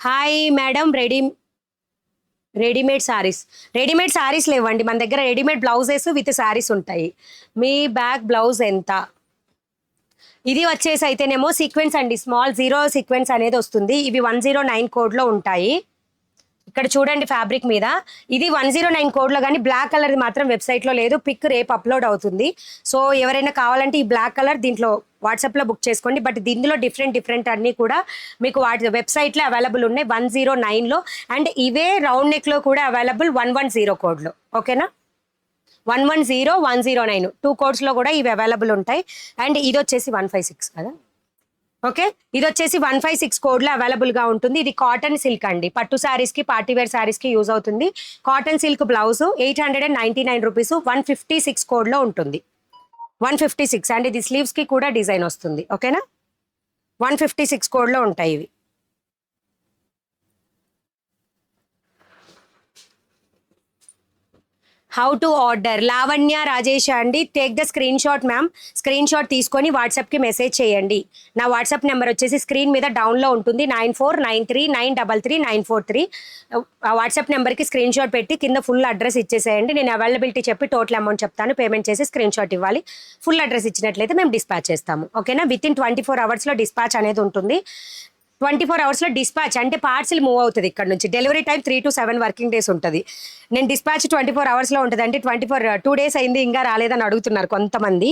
హాయ్ మేడం, రెడీమేడ్ శారీస్ లేవండి మన దగ్గర. రెడీమేడ్ బ్లౌజెస్ విత్ శారీస్ ఉంటాయి. మీ బ్యాక్ బ్లౌజ్ ఎంత? ఇది వచ్చేసి అయితేనేమో సీక్వెన్స్ అండి, స్మాల్ 0 సీక్వెన్స్ అనేది వస్తుంది. ఇవి 109 కోడ్లో ఉంటాయి. ఇక్కడ చూడండి ఫ్యాబ్రిక్ మీద, ఇది 109 కోడ్లో, కానీ బ్లాక్ కలర్ మాత్రం వెబ్సైట్లో లేదు. పిక్ రేపు అప్లోడ్ అవుతుంది. సో ఎవరైనా కావాలంటే ఈ బ్లాక్ కలర్ దీంట్లో వాట్సాప్లో బుక్ చేసుకోండి. బట్ దీనిలో డిఫరెంట్ అన్నీ కూడా మీకు వెబ్సైట్లో అవైలబుల్ ఉన్నాయి 109లో. అండ్ ఇవే రౌండ్ నెక్లో కూడా అవైలబుల్ 110 కోడ్లో. ఓకేనా? 110, 109 2 కోడ్స్లో కూడా ఇవి అవైలబుల్ ఉంటాయి. అండ్ ఇది వచ్చేసి 156 కదా. ఓకే, ఇది వచ్చేసి 156 కోడ్లో అవైలబుల్గా ఉంటుంది. ఇది కాటన్ సిల్క్ అండి, పట్టు శారీస్కి, పార్టీవేర్ శారీస్కి యూజ్ అవుతుంది. కాటన్ సిల్క్ బ్లౌజ్ 899 రూపీస్, 156 కోడ్లో ఉంటుంది. 156 అండ్ ఇది స్లీవ్స్కి కూడా డిజైన్ వస్తుంది. ఓకేనా? 156 కోడ్లో ఉంటాయి ఇవి. How to order. Lavanya Rajesh అండి, take the screen shot ma'am. Screen shot తీసుకొని వాట్సాప్కి మెసేజ్ చేయండి. నా వాట్సాప్ నెంబర్ వచ్చేసి స్క్రీన్ మీద డౌన్లో ఉంటుంది, 9493933943. ఆ వాట్సాప్ నెంబర్కి స్క్రీన్ షాట్ పెట్టి కింద ఫుల్ అడ్రస్ ఇచ్చేసేయండి. నేను అవైలబిలిటీ చెప్పి టోటల్ అమౌంట్ చెప్తాను, పేమెంట్ చేసి స్క్రీన్ షాట్ ఇవ్వాలి. ఫుల్ అడ్రస్ ఇచ్చినట్లయితే మేము డిస్పాచ్ చేస్తాము. ఓకేనా? వితిన్ 24 అవర్స్లో డిస్పాచ్ అనేది ఉంటుంది. 24 అవర్స్లో డిస్పాచ్ అంటే పార్సిల్ మూవ్ అవుతుంది ఇక్కడ నుంచి. Delivery time 3 to 7 working days ఉంటుంది. నేను డిస్పాచ్ 24 అవర్స్లో ఉంటుంది. అంటే 2 డేస్ అయింది ఇంకా రాలేదని అడుగుతున్నారు కొంతమంది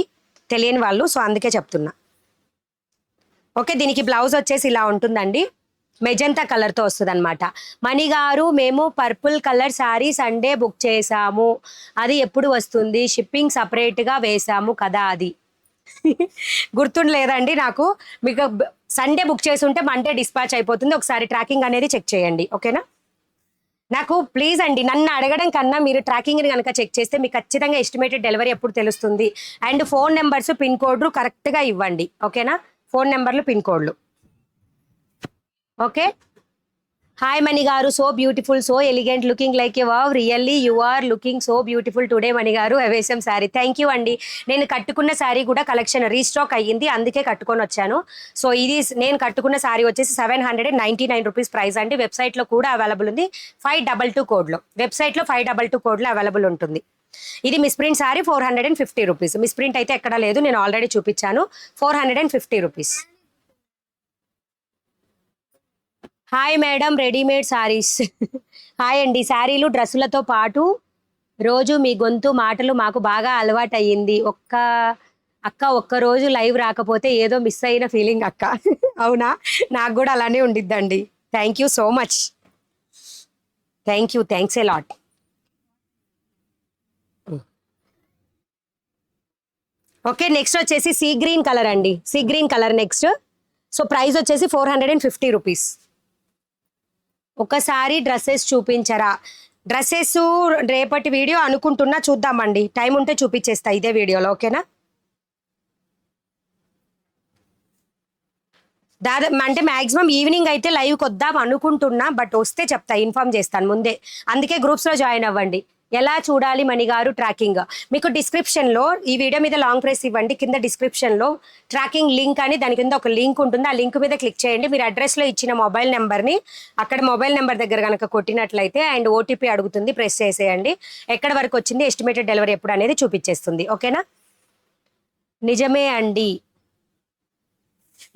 తెలియని వాళ్ళు, సో అందుకే చెప్తున్నా. ఓకే, దీనికి బ్లౌజ్ వచ్చేసి ఇలా ఉంటుందండి. మెజంతా కలర్తో వస్తుంది అనమాట. మణి గారు మేము purple colour sari Sunday book చేసాము, అది ఎప్పుడు వస్తుంది? షిప్పింగ్ సపరేట్గా వేసాము కదా, అది గుర్తుండలేదండి నాకు. మీకు సండే బుక్ చేసి ఉంటే మండే డిస్పాచ్ అయిపోతుంది, ఒకసారి ట్రాకింగ్ అనేది చెక్ చేయండి ఓకేనా. నాకు ప్లీజ్ అండి, నన్ను అడగడం కన్నా మీరు ట్రాకింగ్ని కనుక చెక్ చేస్తే మీకు ఖచ్చితంగా ఎస్టిమేటెడ్ డెలివరీ ఎప్పుడు తెలుస్తుంది. అండ్ ఫోన్ నెంబర్స్ పిన్ కోడ్లు కరెక్ట్గా ఇవ్వండి ఓకేనా, ఫోన్ నెంబర్లు పిన్ కోడ్లు. Okay. Hi Mani garu, so beautiful, so elegant, looking like a wow, really you are looking so beautiful today Mani garu, అవేశం శారీ. థ్యాంక్ యూ అండి. నేను కట్టుకున్న శారీ కూడా కలెక్షన్ రీస్టాక్ అయ్యింది, అందుకే కట్టుకొని వచ్చాను. సో ఇది నేను కట్టుకున్న శారీ వచ్చేసి 799 రూపీస్ ప్రైస్ అండి. వెబ్సైట్లో కూడా అవైలబుల్ ఉంది 522 కోడ్లో, వెబ్సైట్లో 522 కోడ్లో అవైలబుల్ ఉంటుంది. ఇది miss print sari 450 rupees. Miss print అయితే ఎక్కడా లేదు, నేను ఆల్రెడీ చూపించాను. 450 rupees. Hi madam, readymade saris. Hi అండి. శారీలు డ్రెస్సులతో పాటు రోజు మీ గొంతు మాటలు మాకు బాగా అలవాటు అయ్యింది. ఒక్క రోజు లైవ్ రాకపోతే ఏదో మిస్ అయిన ఫీలింగ్ అక్క. అవునా, నాకు కూడా అలానే ఉండిద్దండి. Thank you so much. Thank you, thanks a lot. Okay, next వచ్చేసి సీ గ్రీన్ కలర్ అండి, see green colour next. So price వచ్చేసి 450 రూపీస్. ఒకసారి డ్రెస్సెస్ చూపించరా? డ్రెస్సెస్ రేపటి వీడియో అనుకుంటున్నా, చూద్దామండి, టైం ఉంటే చూపించేస్తా ఇదే వీడియోలో ఓకేనా. అంటే మాక్సిమం ఈవినింగ్ అయితే లైవ్కి వద్దాం అనుకుంటున్నా, బట్ వస్తే చెప్తా, ఇన్ఫార్మ్ చేస్తాను ముందే. అందుకే గ్రూప్స్లో జాయిన్ అవ్వండి. ఎలా చూడాలి మణి గారు ట్రాకింగ్? మీకు డిస్క్రిప్షన్లో ఈ వీడియో మీద లాంగ్ ప్రెస్ ఇవ్వండి, కింద డిస్క్రిప్షన్లో ట్రాకింగ్ లింక్ అని దాని కింద ఒక లింక్ ఉంటుంది, ఆ లింక్ మీద క్లిక్ చేయండి. మీరు అడ్రస్లో ఇచ్చిన మొబైల్ నెంబర్ని అక్కడ మొబైల్ నెంబర్ దగ్గర కనుక కొట్టినట్లయితే అండ్ ఓటీపీ అడుగుతుంది, ప్రెస్ చేసేయండి. ఎక్కడ వరకు వచ్చింది, ఎస్టిమేటెడ్ డెలివరీ ఎప్పుడు అనేది చూపించేస్తుంది ఓకేనా. నిజమే అండి.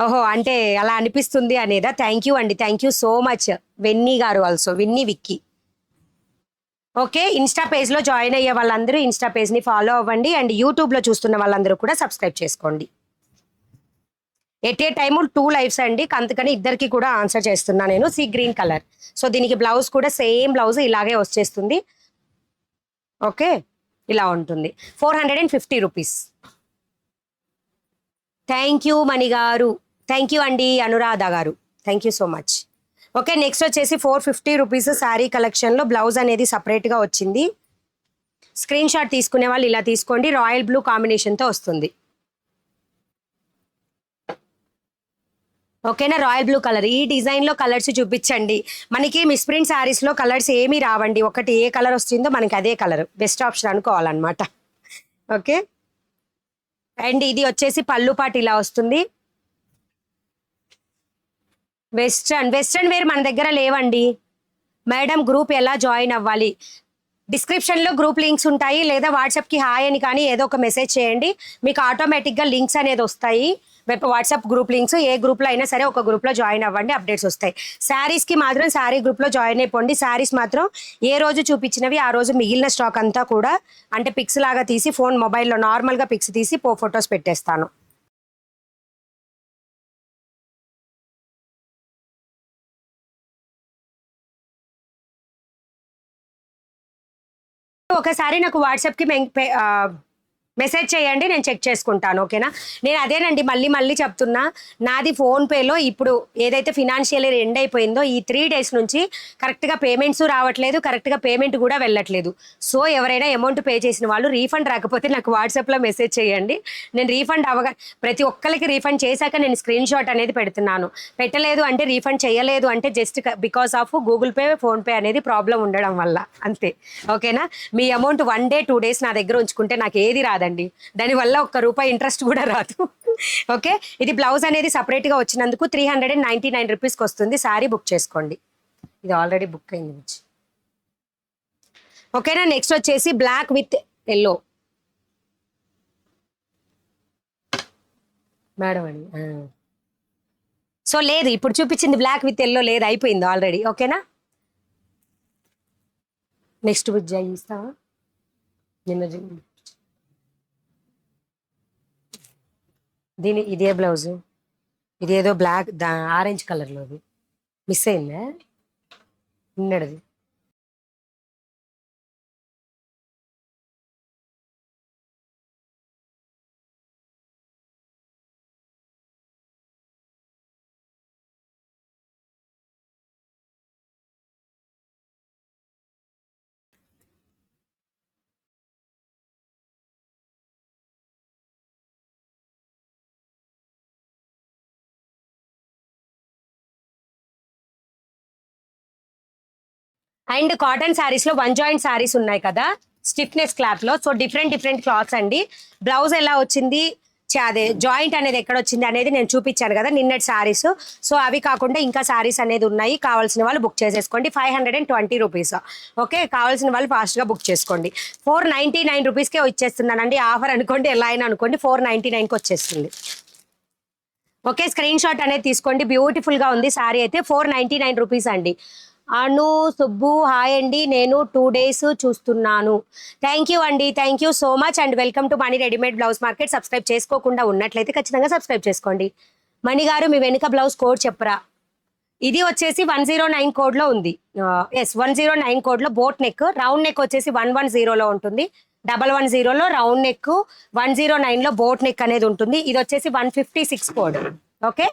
ఓహో, అంటే అలా అనిపిస్తుంది అనేదా? థ్యాంక్ యూ అండి, thank you so much. Venni గారు also, Vinny Vicky. Okay, Insta పేజ్లో జాయిన్ అయ్యే వాళ్ళందరూ ఇన్స్టా పేజ్ని ఫాలో అవ్వండి అండ్ యూట్యూబ్లో చూస్తున్న వాళ్ళందరూ కూడా సబ్స్క్రైబ్ చేసుకోండి. ఎట్ ఏ టైము 2 లైవ్స్ అండి, అందుకని ఇద్దరికి కూడా ఆన్సర్ చేస్తున్నా నేను. See green colour. సో దీనికి బ్లౌజ్ కూడా సేమ్ బ్లౌజ్ ఇలాగే వచ్చేస్తుంది ఓకే, ఇలా ఉంటుంది. 450 రూపీస్. థ్యాంక్ యూ మణి గారు, థ్యాంక్ యూ అండి అనురాధ గారు, thank you so much. Okay, next వచ్చేసి 450 రూపీస్ శారీ కలెక్షన్లో బ్లౌజ్ అనేది సపరేట్గా వచ్చింది. స్క్రీన్ షాట్ తీసుకునే వాళ్ళు ఇలా తీసుకోండి, రాయల్ బ్లూ కాంబినేషన్తో వస్తుంది ఓకేనా. Royal blue colour. ఈ డిజైన్లో కలర్స్ చూపించండి. మనకి మిస్ప్రింట్ శారీస్లో కలర్స్ ఏమీ రావండి, ఒకటి ఏ కలర్ వస్తుందో మనకి అదే కలర్ బెస్ట్ ఆప్షన్ అనుకోవాలన్నమాట ఓకే. అండ్ ఇది వచ్చేసి పళ్ళు పాటు ఇలా వస్తుంది. వెస్ట్రన్ వేర్ మన దగ్గర లేవండి మేడం. గ్రూప్ ఎలా జాయిన్ అవ్వాలి? డిస్క్రిప్షన్లో గ్రూప్ లింక్స్ ఉంటాయి, లేదా వాట్సాప్కి హాయ్ అని కానీ ఏదో ఒక మెసేజ్ చేయండి, మీకు ఆటోమేటిక్గా లింక్స్ అనేది వస్తాయి. వాట్సాప్ గ్రూప్ లింక్స్ ఏ గ్రూప్లో అయినా సరే ఒక గ్రూప్లో జాయిన్ అవ్వండి, అప్డేట్స్ వస్తాయి. శారీస్కి మాత్రం శారీ గ్రూప్లో జాయిన్ అయిపోండి. శారీస్ మాత్రం ఏ రోజు చూపించినవి ఆ రోజు మిగిలిన స్టాక్ అంతా కూడా అంటే పిక్స్ లాగా తీసి మొబైల్లో నార్మల్గా పిక్స్ తీసి ఫొటోస్ పెట్టేస్తాను. ఒకసారి నాకు వాట్సాప్కి మెసేజ్ చేయండి, నేను చెక్ చేసుకుంటాను ఓకేనా. నేను అదేనండి మళ్ళీ చెప్తున్నా, నాది ఫోన్పేలో ఇప్పుడు ఏదైతే ఫినాన్షియల్ ఇయర్ ఎండ్ అయిపోయిందో ఈ 3 days నుంచి కరెక్ట్గా పేమెంట్స్ రావట్లేదు, కరెక్ట్గా పేమెంట్ కూడా వెళ్ళట్లేదు. సో ఎవరైనా అమౌంట్ పే చేసిన వాళ్ళు రీఫండ్ రాకపోతే నాకు వాట్సాప్లో మెసేజ్ చేయండి, నేను రీఫండ్ ప్రతి ఒక్కరికి రీఫండ్ చేశాక నేను స్క్రీన్ షాట్ అనేది పెడుతున్నాను. పెట్టలేదు అంటే, రీఫండ్ చేయలేదు అంటే just because of Google pay PhonePe అనేది ప్రాబ్లం ఉండడం వల్ల అంతే ఓకేనా. మీ అమౌంట్ 1 day 2 days నా దగ్గర ఉంచుకుంటే నాకు ఏది రాదు, దానివల్ల ₹1 ఇంట్రెస్ట్ కూడా రాదు ఓకే. ఇది బ్లౌజ్ అనేది సపరేట్గా వచ్చినందుకు 399 రూపీస్కి వస్తుంది. శారీ బుక్ చేసుకోండి, ఇది ఆల్రెడీ బుక్ అయింది ఓకేనా. నెక్స్ట్ వచ్చేసి బ్లాక్ విత్ ఎల్లో మేడం అండి. సో లేదు, ఇప్పుడు చూపించింది బ్లాక్ విత్ ఎల్లో లేదు, అయిపోయింది ఆల్రెడీ ఓకేనా. నెక్స్ట్ బుక్ చేయిస్తావా? నిన్న ఇదే బ్లౌజ్, ఇదేదో బ్లాక్ ఆరెంజ్ కలర్లోది. మిస్ అయిందా నిన్నటిది? అండ్ కాటన్ శారీస్ లో వన్ జాయింట్ శారీస్ ఉన్నాయి కదా స్టిఫ్నెస్ క్లాత్ లో. సో డిఫరెంట్ డిఫరెంట్ క్లాత్స్ అండి. బ్లౌజ్ ఎలా వచ్చింది, అదే జాయింట్ అనేది ఎక్కడ వచ్చింది అనేది నేను చూపించాను కదా నిన్నటి శారీస్. సో అవి కాకుండా ఇంకా శారీస్ అనేది ఉన్నాయి. కావాల్సిన వాళ్ళు బుక్ చేసేసుకోండి. 520 రూపీస్. ఓకే, కావాల్సిన వాళ్ళు ఫాస్ట్ గా బుక్ చేసుకోండి. 499 రూపీస్కే ఇచ్చేస్తున్నానండి. ఆఫర్ అనుకోండి, ఎలా అయినా అనుకోండి, 499కి వచ్చేస్తుంది. ఓకే, స్క్రీన్ షాట్ అనేది తీసుకోండి. బ్యూటిఫుల్ గా ఉంది శారీ అయితే. 499 రూపీస్ అండి. అను సుబ్బు హాయ్ అండి, నేను 2 days చూస్తున్నాను. థ్యాంక్ యూ అండి, thank you so much and welcome to Mani readymade blouse market. Subscribe చేసుకోకుండా ఉన్నట్లయితే ఖచ్చితంగా సబ్స్క్రైబ్ చేసుకోండి. మణి గారు మీ వెనుక బ్లౌజ్ కోడ్ చెప్పరా? ఇది వచ్చేసి 109 కోడ్లో ఉంది. ఎస్, 109 కోడ్లో బోట్ నెక్, రౌండ్ నెక్ వచ్చేసి 110లో ఉంటుంది. 110లో రౌండ్ నెక్, 109లో బోట్ నెక్ అనేది ఉంటుంది. ఇది వచ్చేసి 156 కోడ్. ఓకే,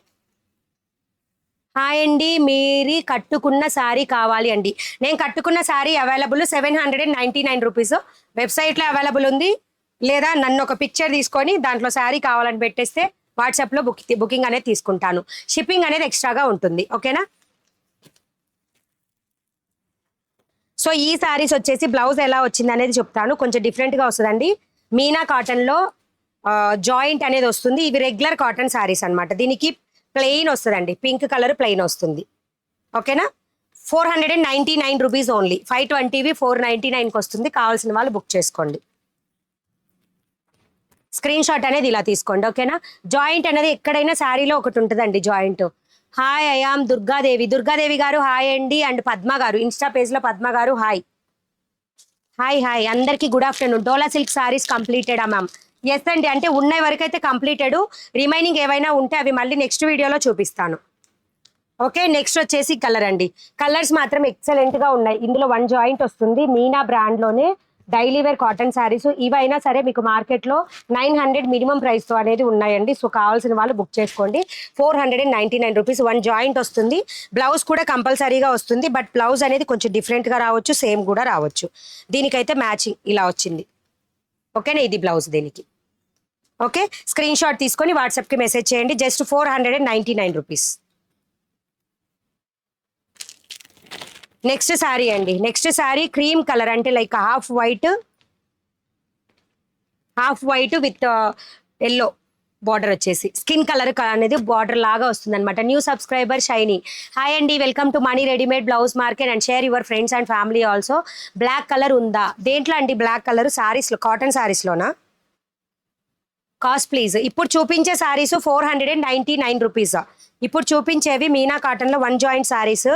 హాయ్ అండి, మీరు కట్టుకున్న శారీ కావాలి అండి. నేను కట్టుకున్న శారీ అవైలబుల్ 799 రూపీస్. వెబ్సైట్లో అవైలబుల్ ఉంది. లేదా నన్ను ఒక పిక్చర్ తీసుకొని దాంట్లో శారీ కావాలని పెట్టేస్తే వాట్సాప్లో బుకింగ్ అనేది తీసుకుంటాను. షిప్పింగ్ అనేది ఎక్స్ట్రాగా ఉంటుంది. ఓకేనా? సో ఈ శారీస్ వచ్చేసి బ్లౌజ్ ఎలా వచ్చింది అనేది చెప్తాను. కొంచెం డిఫరెంట్గా వస్తుందండి. మీనా కాటన్లో జాయింట్ అనేది వస్తుంది. ఇవి రెగ్యులర్ కాటన్ శారీస్ అనమాట. దీనికి ప్లెయిన్ వస్తుందండి, పింక్ కలర్ ప్లెయిన్ వస్తుంది. ఓకేనా? 499 రూపీస్ ఓన్లీ. 520వి 499కి వస్తుంది. కావాల్సిన వాళ్ళు బుక్ చేసుకోండి. స్క్రీన్ షాట్ అనేది ఇలా తీసుకోండి. ఓకేనా? జాయింట్ అనేది ఎక్కడైనా శారీలో ఒకటి ఉంటుందండి joint. Hi I'm Durgadevi. Durgadevi గారు హాయ్ అండి. అండ్ పద్మ గారు ఇన్స్టా పేజ్లో పద్మ గారు హాయ్. హాయ్ హాయ్ అందరికీ గుడ్ ఆఫ్టర్నూన్. డోలా సిల్క్ శారీస్ కంప్లీటెడా మ్యామ్? ఎస్ అండి, అంటే ఉన్న వరకు అయితే కంప్లీటెడ్. రిమైనింగ్ ఏవైనా ఉంటే అవి మళ్ళీ నెక్స్ట్ వీడియోలో చూపిస్తాను. ఓకే, నెక్స్ట్ వచ్చేసి కలర్ అండి. కలర్స్ మాత్రం ఎక్సలెంట్గా ఉన్నాయి. ఇందులో 1 జాయింట్ వస్తుంది. మీనా బ్రాండ్లోనే డైలీ వేర్ కాటన్ శారీస్. ఇవైనా సరే మీకు మార్కెట్లో 900 మినిమం ప్రైస్తో అనేది ఉన్నాయండి. సో కావాల్సిన వాళ్ళు బుక్ చేసుకోండి. 499 రూపీస్ 1 జాయింట్ వస్తుంది. బ్లౌజ్ కూడా కంపల్సరీగా వస్తుంది. బట్ బ్లౌజ్ అనేది కొంచెం డిఫరెంట్గా రావచ్చు, సేమ్ కూడా రావచ్చు. దీనికైతే మ్యాచింగ్ ఇలా వచ్చింది. ఓకేనా? ఇది బ్లౌజ్ దీనికి. ఓకే, స్క్రీన్ షాట్ తీసుకొని వాట్సాప్కి మెసేజ్ చేయండి. Just 499 rupees. నెక్స్ట్ శారీ అండి. నెక్స్ట్ శారీ క్రీమ్ కలర్, అంటే like half white with yellow border వచ్చేసి స్కిన్ కలర్ అనేది బార్డర్ లాగా వస్తుంది అనమాట. న్యూ సబ్స్క్రైబర్ షైనీ హాయ్ అండి, welcome to Mani readymade blouse market and share your friends and family also. Black colour ఉందా? దేంట్లో అండి బ్లాక్ కలర్? శారీస్లో, కాటన్ శారీస్లోనా? Cost please. ఇప్పుడు చూపించే శారీస్ 499 రూపీస్. ఇప్పుడు చూపించేవి మీనా కాటన్లో 1 జాయింట్ శారీస్.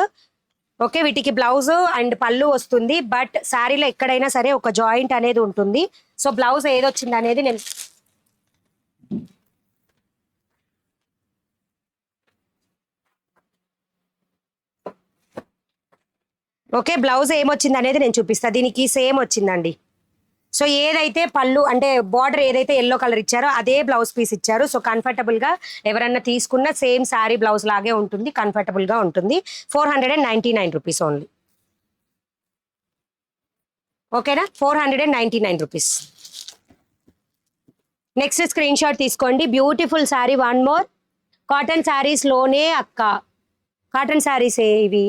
ఓకే, వీటికి బ్లౌజ్ అండ్ పళ్ళు వస్తుంది. బట్ శారీలో ఎక్కడైనా సరే ఒక జాయింట్ అనేది ఉంటుంది. సో బ్లౌజ్ ఏదొచ్చింది అనేది నేను ఓకే, బ్లౌజ్ ఏమొచ్చింది అనేది నేను చూపిస్తాను. దీనికి సేమ్ వచ్చిందండి. సో ఏదైతే పళ్ళు అంటే బార్డర్ ఏదైతే ఎల్లో కలర్ ఇచ్చారో అదే బ్లౌజ్ పీస్ ఇచ్చారు. సో కంఫర్టబుల్గా ఎవరన్నా తీసుకున్న సేమ్ శారీ బ్లౌజ్ లాగే ఉంటుంది, కంఫర్టబుల్గా ఉంటుంది. 499 రూపీస్ ఓన్లీ. ఓకేనా? 499 రూపీస్. నెక్స్ట్ స్క్రీన్ షాట్ తీసుకోండి. Beautiful sari, 1 more. కాటన్ శారీస్లోనే అక్క, కాటన్ శారీసే ఇవి.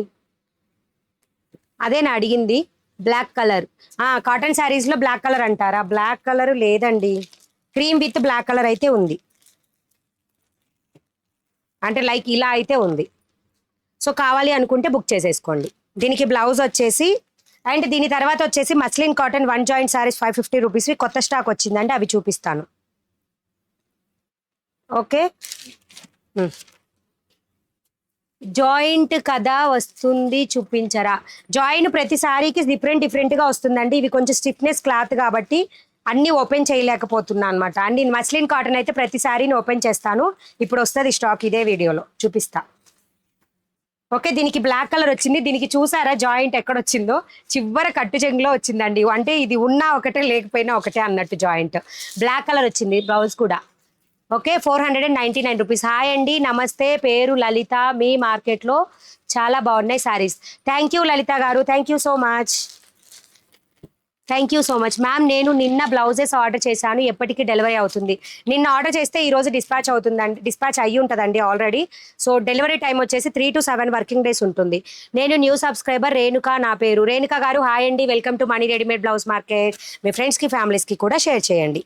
అదే నా అడిగింది. బ్లాక్ కలర్ కాటన్ శారీస్లో బ్లాక్ కలర్ అంటారా? బ్లాక్ కలర్ లేదండి, క్రీమ్ విత్ బ్లాక్ కలర్ అయితే ఉంది. అంటే లైక్ ఇలా అయితే ఉంది. సో కావాలి అనుకుంటే బుక్ చేసేసుకోండి. దీనికి బ్లౌజ్ వచ్చేసి అండ్ దీని తర్వాత వచ్చేసి muslin cotton 1 joint saris 550 rupees. కొత్త స్టాక్ వచ్చిందంటే అవి చూపిస్తాను. ఓకే, జాయింట్ కదా వస్తుంది చూపించరా? జాయింట్ ప్రతి సారీకి డిఫరెంట్గా వస్తుందండి. ఇవి కొంచెం స్టిఫ్నెస్ క్లాత్ కాబట్టి అన్ని ఓపెన్ చేయలేకపోతున్నా అనమాట. అండ్ మస్లిన్ కాటన్ అయితే ప్రతి సారీని ఓపెన్ చేస్తాను. ఇప్పుడు వస్తుంది స్టాక్, ఇదే వీడియోలో చూపిస్తా. ఓకే, దీనికి బ్లాక్ కలర్ వచ్చింది. దీనికి చూసారా జాయింట్ ఎక్కడ వచ్చిందో, చివర కట్టు చెంగులో వచ్చిందండి. అంటే ఇది ఉన్నా ఒకటే లేకపోయినా ఒకటే అన్నట్టు జాయింట్. బ్లాక్ కలర్ వచ్చింది బ్లౌజ్ కూడా. Okay, 499 rupees. హాయ్ అండి, నమస్తే, పేరు లలిత, మీ మార్కెట్లో చాలా బాగున్నాయి శారీస్. థ్యాంక్ యూ లలిత గారు, thank you so much. Thank you so much ma'am. నేను నిన్న బ్లౌజెస్ ఆర్డర్ చేశాను, ఎప్పటికీ డెలివరీ అవుతుంది? నిన్న ఆర్డర్ చేస్తే ఈ రోజు డిస్పాచ్ అవుతుందండి, డిస్పాచ్ అయ్యి ఉంటుందండి ఆల్రెడీ. సో డెలివరీ టైం వచ్చేసి 3 to 7 వర్కింగ్ డేస్ ఉంటుంది. నేను న్యూ సబ్స్క్రైబర్ రేణుక నా పేరు. రేణుక గారు హాయ్ అండి, welcome to Mani readymade blouse market. మీ ఫ్రెండ్స్కి ఫ్యామిలీస్కి కూడా షేర్ చేయండి.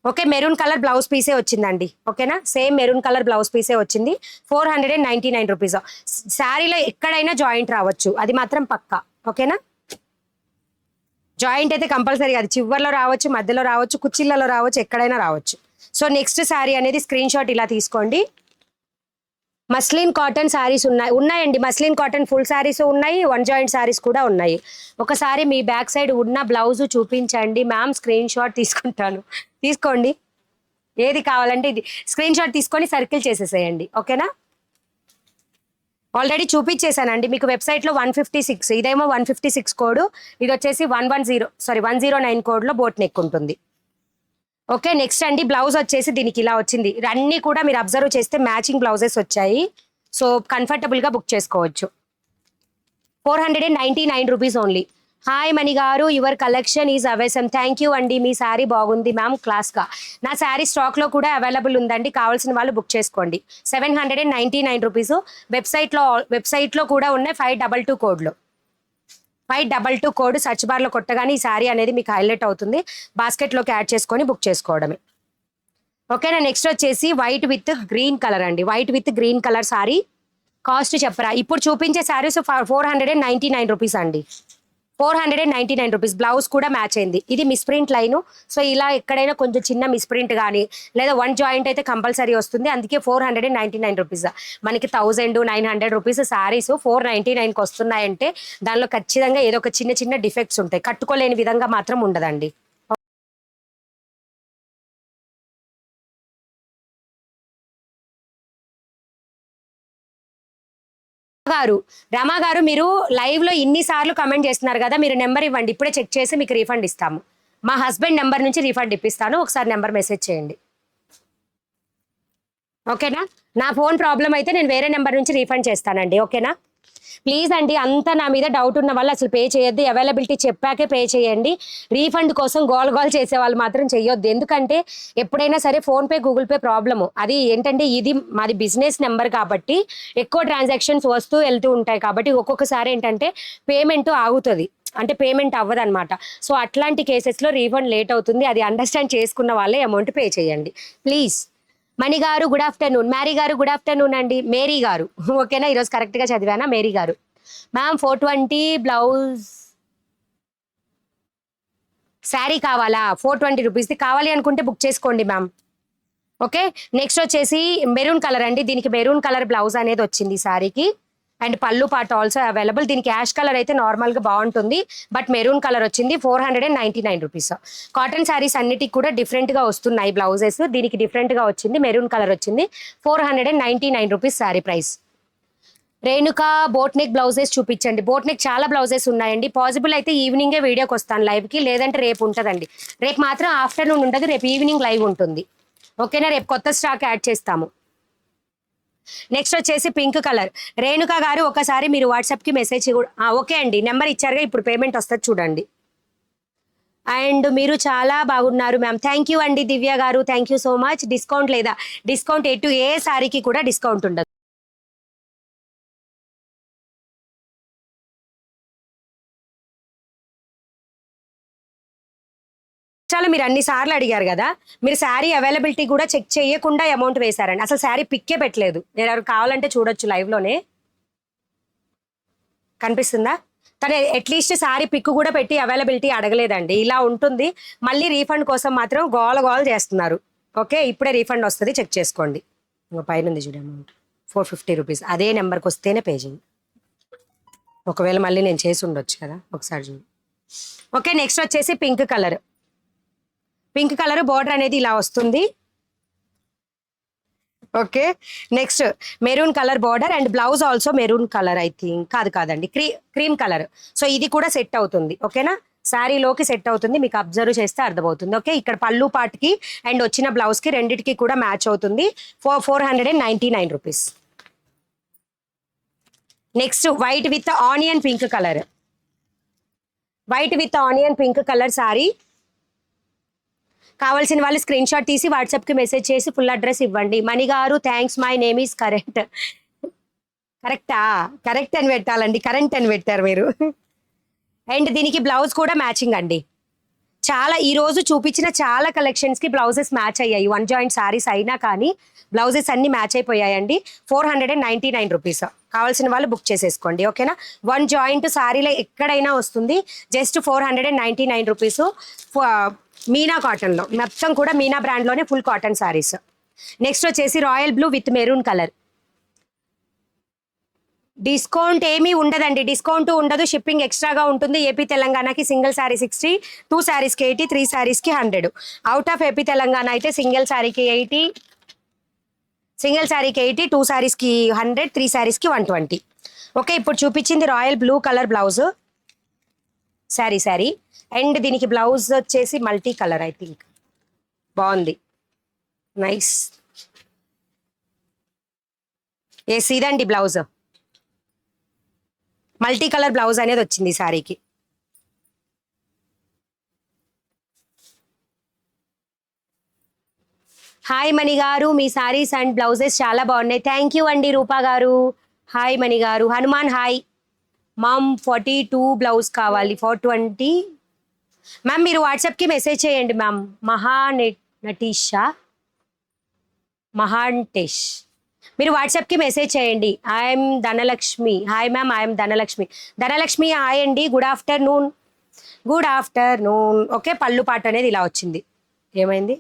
ఓకే, మెరూన్ కలర్ బ్లౌజ్ పీసే వచ్చిందండి. ఓకేనా, సేమ్ మెరూన్ కలర్ బ్లౌజ్ పీసే వచ్చింది. 499 రూపీస్. శారీలో ఎక్కడైనా జాయింట్ రావచ్చు, అది మాత్రం పక్కా. ఓకేనా, జాయింట్ అయితే కంపల్సరీ, అది చివర్లో రావచ్చు, మధ్యలో రావచ్చు, కుచ్చిళ్ళలో రావచ్చు, ఎక్కడైనా రావచ్చు. సో నెక్స్ట్ శారీ అనేది స్క్రీన్ షాట్ ఇలా తీసుకోండి. మస్లిన్ కాటన్ శారీస్ ఉన్నాయండి. మస్లిన్ కాటన్ ఫుల్ శారీస్ ఉన్నాయి, వన్ జాయింట్ శారీస్ కూడా ఉన్నాయి. ఒకసారి మీ బ్యాక్ సైడ్ ఉన్న బ్లౌజ్ చూపించండి మ్యామ్, స్క్రీన్ షాట్ తీసుకుంటాను. తీసుకోండి, ఏది కావాలంటే ఇది స్క్రీన్ షాట్ తీసుకొని సర్కిల్ చేసేసేయండి. ఓకేనా, ఆల్రెడీ చూపించేశానండి మీకు వెబ్సైట్లో 156, ఇదేమో 156 కోడ్, ఇది వచ్చేసి 109 కోడ్లో బోట్ నెక్ ఉంటుంది. ఓకే, నెక్స్ట్ అండి బ్లౌజ్ వచ్చేసి దీనికి ఇలా వచ్చింది. అన్నీ కూడా మీరు అబ్జర్వ్ చేస్తే మ్యాచింగ్ బ్లౌజెస్ వచ్చాయి. సో కంఫర్టబుల్గా బుక్ చేసుకోవచ్చు. 499 rupees only. Hi Mani garu, your collection is awesome. Thank you అండి, మీ శారీ బాగుంది మ్యామ్, క్లాస్గా. నా శారీ స్టాక్లో కూడా అవైలబుల్ ఉందండి, కావాల్సిన వాళ్ళు బుక్ చేసుకోండి. 799 రూపీస్. వెబ్సైట్లో కూడా ఉన్నాయి 522 కోడ్లో. 522 కోడ్ సర్చ్ బార్లో కొట్టగానే ఈ శారీ అనేది మీకు హైలైట్ అవుతుంది. బాస్కెట్లోకి యాడ్ చేసుకొని బుక్ చేసుకోవడమే. ఓకేనా, నెక్స్ట్ వచ్చేసి వైట్ విత్ గ్రీన్ కలర్ అండి. White with green colour sari cost చెప్పరా? ఇప్పుడు చూపించే శారీస్ 499 రూపీస్ అండి. 499 రూపీస్. బ్లౌజ్ కూడా మ్యాచ్ అయింది. ఇది మిస్ప్రింట్ లైను. సో ఇలా ఎక్కడైనా కొంచెం చిన్న మిస్ప్రింట్ కానీ లేదా వన్ జాయింట్ అయితే కంపల్సరీ వస్తుంది. అందుకే 499 రూపీస్. మనకి 1900 రూపీస్ శారీస్ 499కి వస్తున్నాయంటే దానిలో ఖచ్చితంగా ఏదో ఒక చిన్న చిన్న డిఫెక్ట్స్ ఉంటాయి, కట్టుకోలేని విధంగా మాత్రం ఉండదండి. రమా గారు మీరు లైవ్ లో ఇన్నిసార్లు కమెంట్ చేస్తున్నారు కదా, మీరు నెంబర్ ఇవ్వండి, ఇప్పుడే చెక్ చేసి మీకు రీఫండ్ ఇస్తాము. మా హస్బెండ్ నెంబర్ నుంచి రీఫండ్ ఇప్పిస్తాను, ఒకసారి నెంబర్ మెసేజ్ చేయండి. ఓకేనా, నా ఫోన్ ప్రాబ్లం అయితే నేను వేరే నెంబర్ నుంచి రీఫండ్ చేస్తానండి. ఓకేనా, ప్లీజ్ అండి, అంతా నా మీద డౌట్ ఉన్న వాళ్ళు అసలు పే చేయొద్దు. అవైలబిలిటీ చెప్పాకే పే చేయండి. రీఫండ్ కోసం గోల్ చేసే వాళ్ళు మాత్రం చెయ్యొద్దు. ఎందుకంటే ఎప్పుడైనా సరే ఫోన్పే గూగుల్ పే ప్రాబ్లము. అది ఏంటంటే ఇది మాది బిజినెస్ నెంబర్ కాబట్టి ఎక్కువ ట్రాన్సాక్షన్స్ వస్తూ వెళ్తూ ఉంటాయి కాబట్టి ఒక్కొక్కసారి ఏంటంటే పేమెంట్ ఆగుతుంది, అంటే పేమెంట్ అవ్వదన్నమాట. సో అట్లాంటి కేసెస్లో రీఫండ్ లేట్ అవుతుంది. అది అండర్స్టాండ్ చేసుకున్న వాళ్ళే అమౌంట్ పే చేయండి ప్లీజ్. మణి గారు గుడ్ ఆఫ్టర్నూన్. మ్యారీ గారు గుడ్ ఆఫ్టర్నూన్ అండి. మేరీ గారు, ఓకేనా, ఈరోజు కరెక్ట్గా చదివానా? మేరీ గారు. మ్యామ్ 420 బ్లౌజ్ శారీ కావాలా? 420 రూపీస్ది కావాలి అనుకుంటే బుక్ చేసుకోండి మ్యామ్. ఓకే, నెక్స్ట్ వచ్చేసి మెరూన్ కలర్ అండి. దీనికి మెరూన్ కలర్ బ్లౌజ్ అనేది వచ్చింది శారీకి. అండ్ పళ్ళు పాట ఆల్సో అవైలబుల్. దీనికి యాష్ కలర్ అయితే నార్మల్గా బాగుంటుంది, బట్ మెరూన్ కలర్ వచ్చింది. 499 రూపీస్. కాటన్ శారీస్ అన్నిటికి కూడా డిఫరెంట్గా వస్తున్నాయి బ్లౌజెస్. దీనికి డిఫరెంట్గా వచ్చింది, మెరూన్ కలర్ వచ్చింది. 499 rupees sari price. Renuka boat neck blouses చూపించండి. బోట్ నెక్ చాలా బ్లౌజెస్ ఉన్నాయండి. పాసిబుల్ అయితే ఈవినింగే వీడియోకి వస్తాను లైవ్కి, లేదంటే రేపు ఉంటుందండి. రేపు మాత్రం ఆఫ్టర్నూన్ ఉండదు, రేపు ఈవినింగ్ లైవ్ ఉంటుంది. ఓకేనా, రేపు కొత్త స్టాక్ యాడ్ చేస్తాము. నెక్స్ట్ వచ్చేసి పింక్ కలర్. రేణుక గారు ఒకసారి మీరు వాట్సాప్కి మెసేజ్ ఓకే అండి, నెంబర్ ఇచ్చారుగా, ఇప్పుడు పేమెంట్ వస్తుంది చూడండి. అండ్ మీరు చాలా బాగున్నారు మ్యామ్. థ్యాంక్ యూ అండి దివ్య గారు, thank you so much. Discount లేదా? డిస్కౌంట్ ఏ సారీకి కూడా డిస్కౌంట్ ఉండదు. చాలా మీరు అన్ని సార్లు అడిగారు కదా, మీరు శారీ అవైలబిలిటీ కూడా చెక్ చేయకుండా అమౌంట్ వేశారండి. అసలు శారీ పిక్కే పెట్టలేదు. నేను ఎవరు కావాలంటే చూడొచ్చు లైవ్లోనే, కనిపిస్తుందా? తను అట్లీస్ట్ శారీ పిక్ కూడా పెట్టి అవైలబిలిటీ అడగలేదండి. ఇలా ఉంటుంది. మళ్ళీ రీఫండ్ కోసం మాత్రం గోల చేస్తున్నారు. ఓకే, ఇప్పుడే రీఫండ్ వస్తుంది, చెక్ చేసుకోండి. పైన ఉంది చూడ అమౌంట్ 450 రూపీస్. అదే నెంబర్కి వస్తేనే పే చేయండి. ఒకవేళ మళ్ళీ నేను చేసి ఉండొచ్చు కదా, ఒకసారి చూడండి. ఓకే, నెక్స్ట్ వచ్చేసి pink colour. Pink colour border అనేది ఇలా వస్తుంది. Okay, next maroon colour border and blouse also maroon colour, I think కాదండి, క్రీమ్ కలర్. సో ఇది కూడా సెట్ అవుతుంది. ఓకేనా, శారీలోకి సెట్ అవుతుంది, మీకు అబ్జర్వ్ చేస్తే అర్థమవుతుంది. ఓకే, ఇక్కడ పళ్ళు పాటుకి అండ్ వచ్చిన బ్లౌజ్కి రెండిటికి కూడా మ్యాచ్ అవుతుంది. 499 rupees. Next white with onion pink colour, white with onion pink colour sorry. కావాల్సిన వాళ్ళు స్క్రీన్ షాట్ తీసి వాట్సాప్కి మెసేజ్ చేసి ఫుల్ అడ్రస్ ఇవ్వండి. మణి గారు thanks, my name is current. కరెక్టా? కరెక్ట్ అని పెట్టాలండి, కరెంట్ అని పెట్టారు మీరు. అండ్ దీనికి బ్లౌజ్ కూడా మ్యాచింగ్ అండి. చాలా ఈరోజు చూపించిన చాలా కలెక్షన్స్కి బ్లౌజెస్ మ్యాచ్ అయ్యాయి. 1 జాయింట్ శారీస్ అయినా కానీ బ్లౌజెస్ అన్ని మ్యాచ్ అయిపోయాయండి. 499 రూపీస్. కావాల్సిన వాళ్ళు బుక్ చేసేసుకోండి. ఓకేనా, 1 జాయింట్ శారీలో ఎక్కడైనా వస్తుంది. Just 499 rupees. మీనా కాటన్లో మొత్తం కూడా మీనా బ్రాండ్లోనే ఫుల్ కాటన్ శారీస్. నెక్స్ట్ వచ్చేసి royal blue with maroon colour. Discount ఏమీ ఉండదండి, డిస్కౌంట్ ఉండదు, షిప్పింగ్ ఎక్స్ట్రాగా ఉంటుంది. ఏపీ తెలంగాణకి సింగిల్ శారీ 60, 2 శారీస్కి 80, 3 శారీస్కి 100. అవుట్ ఆఫ్ ఏపీ తెలంగాణ అయితే సింగిల్ శారీకి 80, 2 శారీస్కి 100, 3 శారీస్కి 120. ఓకే, ఇప్పుడు చూపించింది royal blue colour blouse sari and దీనికి బ్లౌజ్ వచ్చేసి మల్టీ కలర్, ఐ థింక్ బాగుంది, నైస్. ఇదండి బ్లౌజ్, మల్టీ కలర్ బ్లౌజ్ అనేది వచ్చింది ఈ శారీకి. హాయ్ మణి గారు, మీ శారీస్ అండ్ బ్లౌజెస్ చాలా బాగున్నాయి. థ్యాంక్ యూ అండి రూపా గారు. హాయ్ మణి గారు. హనుమాన్ హాయ్. మామ్ 42 బ్లౌజ్ కావాలి, 420. మ్యామ్ మీరు వాట్సాప్కి మెసేజ్ చేయండి మ్యామ్. మహాంటేష్ మీరు వాట్సాప్కి మెసేజ్ చేయండి. I'm Dhanalakshmi. Hi ma'am, I'm Dhanalakshmi hi అండి. Good afternoon. ఓకే, పళ్ళు పాటు అనేది ఇలా వచ్చింది. ఏమైంది?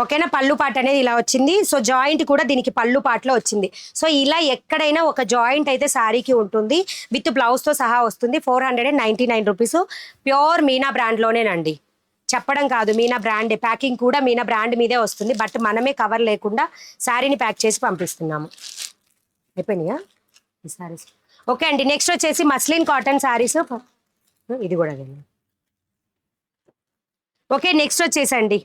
ఓకేనా, పళ్ళు పాట అనేది ఇలా వచ్చింది. సో జాయింట్ కూడా దీనికి పళ్ళు పాటలో వచ్చింది. సో ఇలా ఎక్కడైనా ఒక జాయింట్ అయితే శారీకి ఉంటుంది, విత్ బ్లౌజ్తో సహా వస్తుంది. 499 రూపీస్. ప్యూర్ మీనా బ్రాండ్లోనేనండి, చెప్పడం కాదు, మీనా బ్రాండే. ప్యాకింగ్ కూడా మీనా బ్రాండ్ మీదే వస్తుంది. బట్ మనమే కవర్ లేకుండా శారీని ప్యాక్ చేసి పంపిస్తున్నాము. అయిపోయినాయా ఈ శారీస్? ఓకే అండి, నెక్స్ట్ వచ్చేసి మస్లిన్ కాటన్ శారీస్. ఇది కూడా ఓకే. నెక్స్ట్ వచ్చేసండి,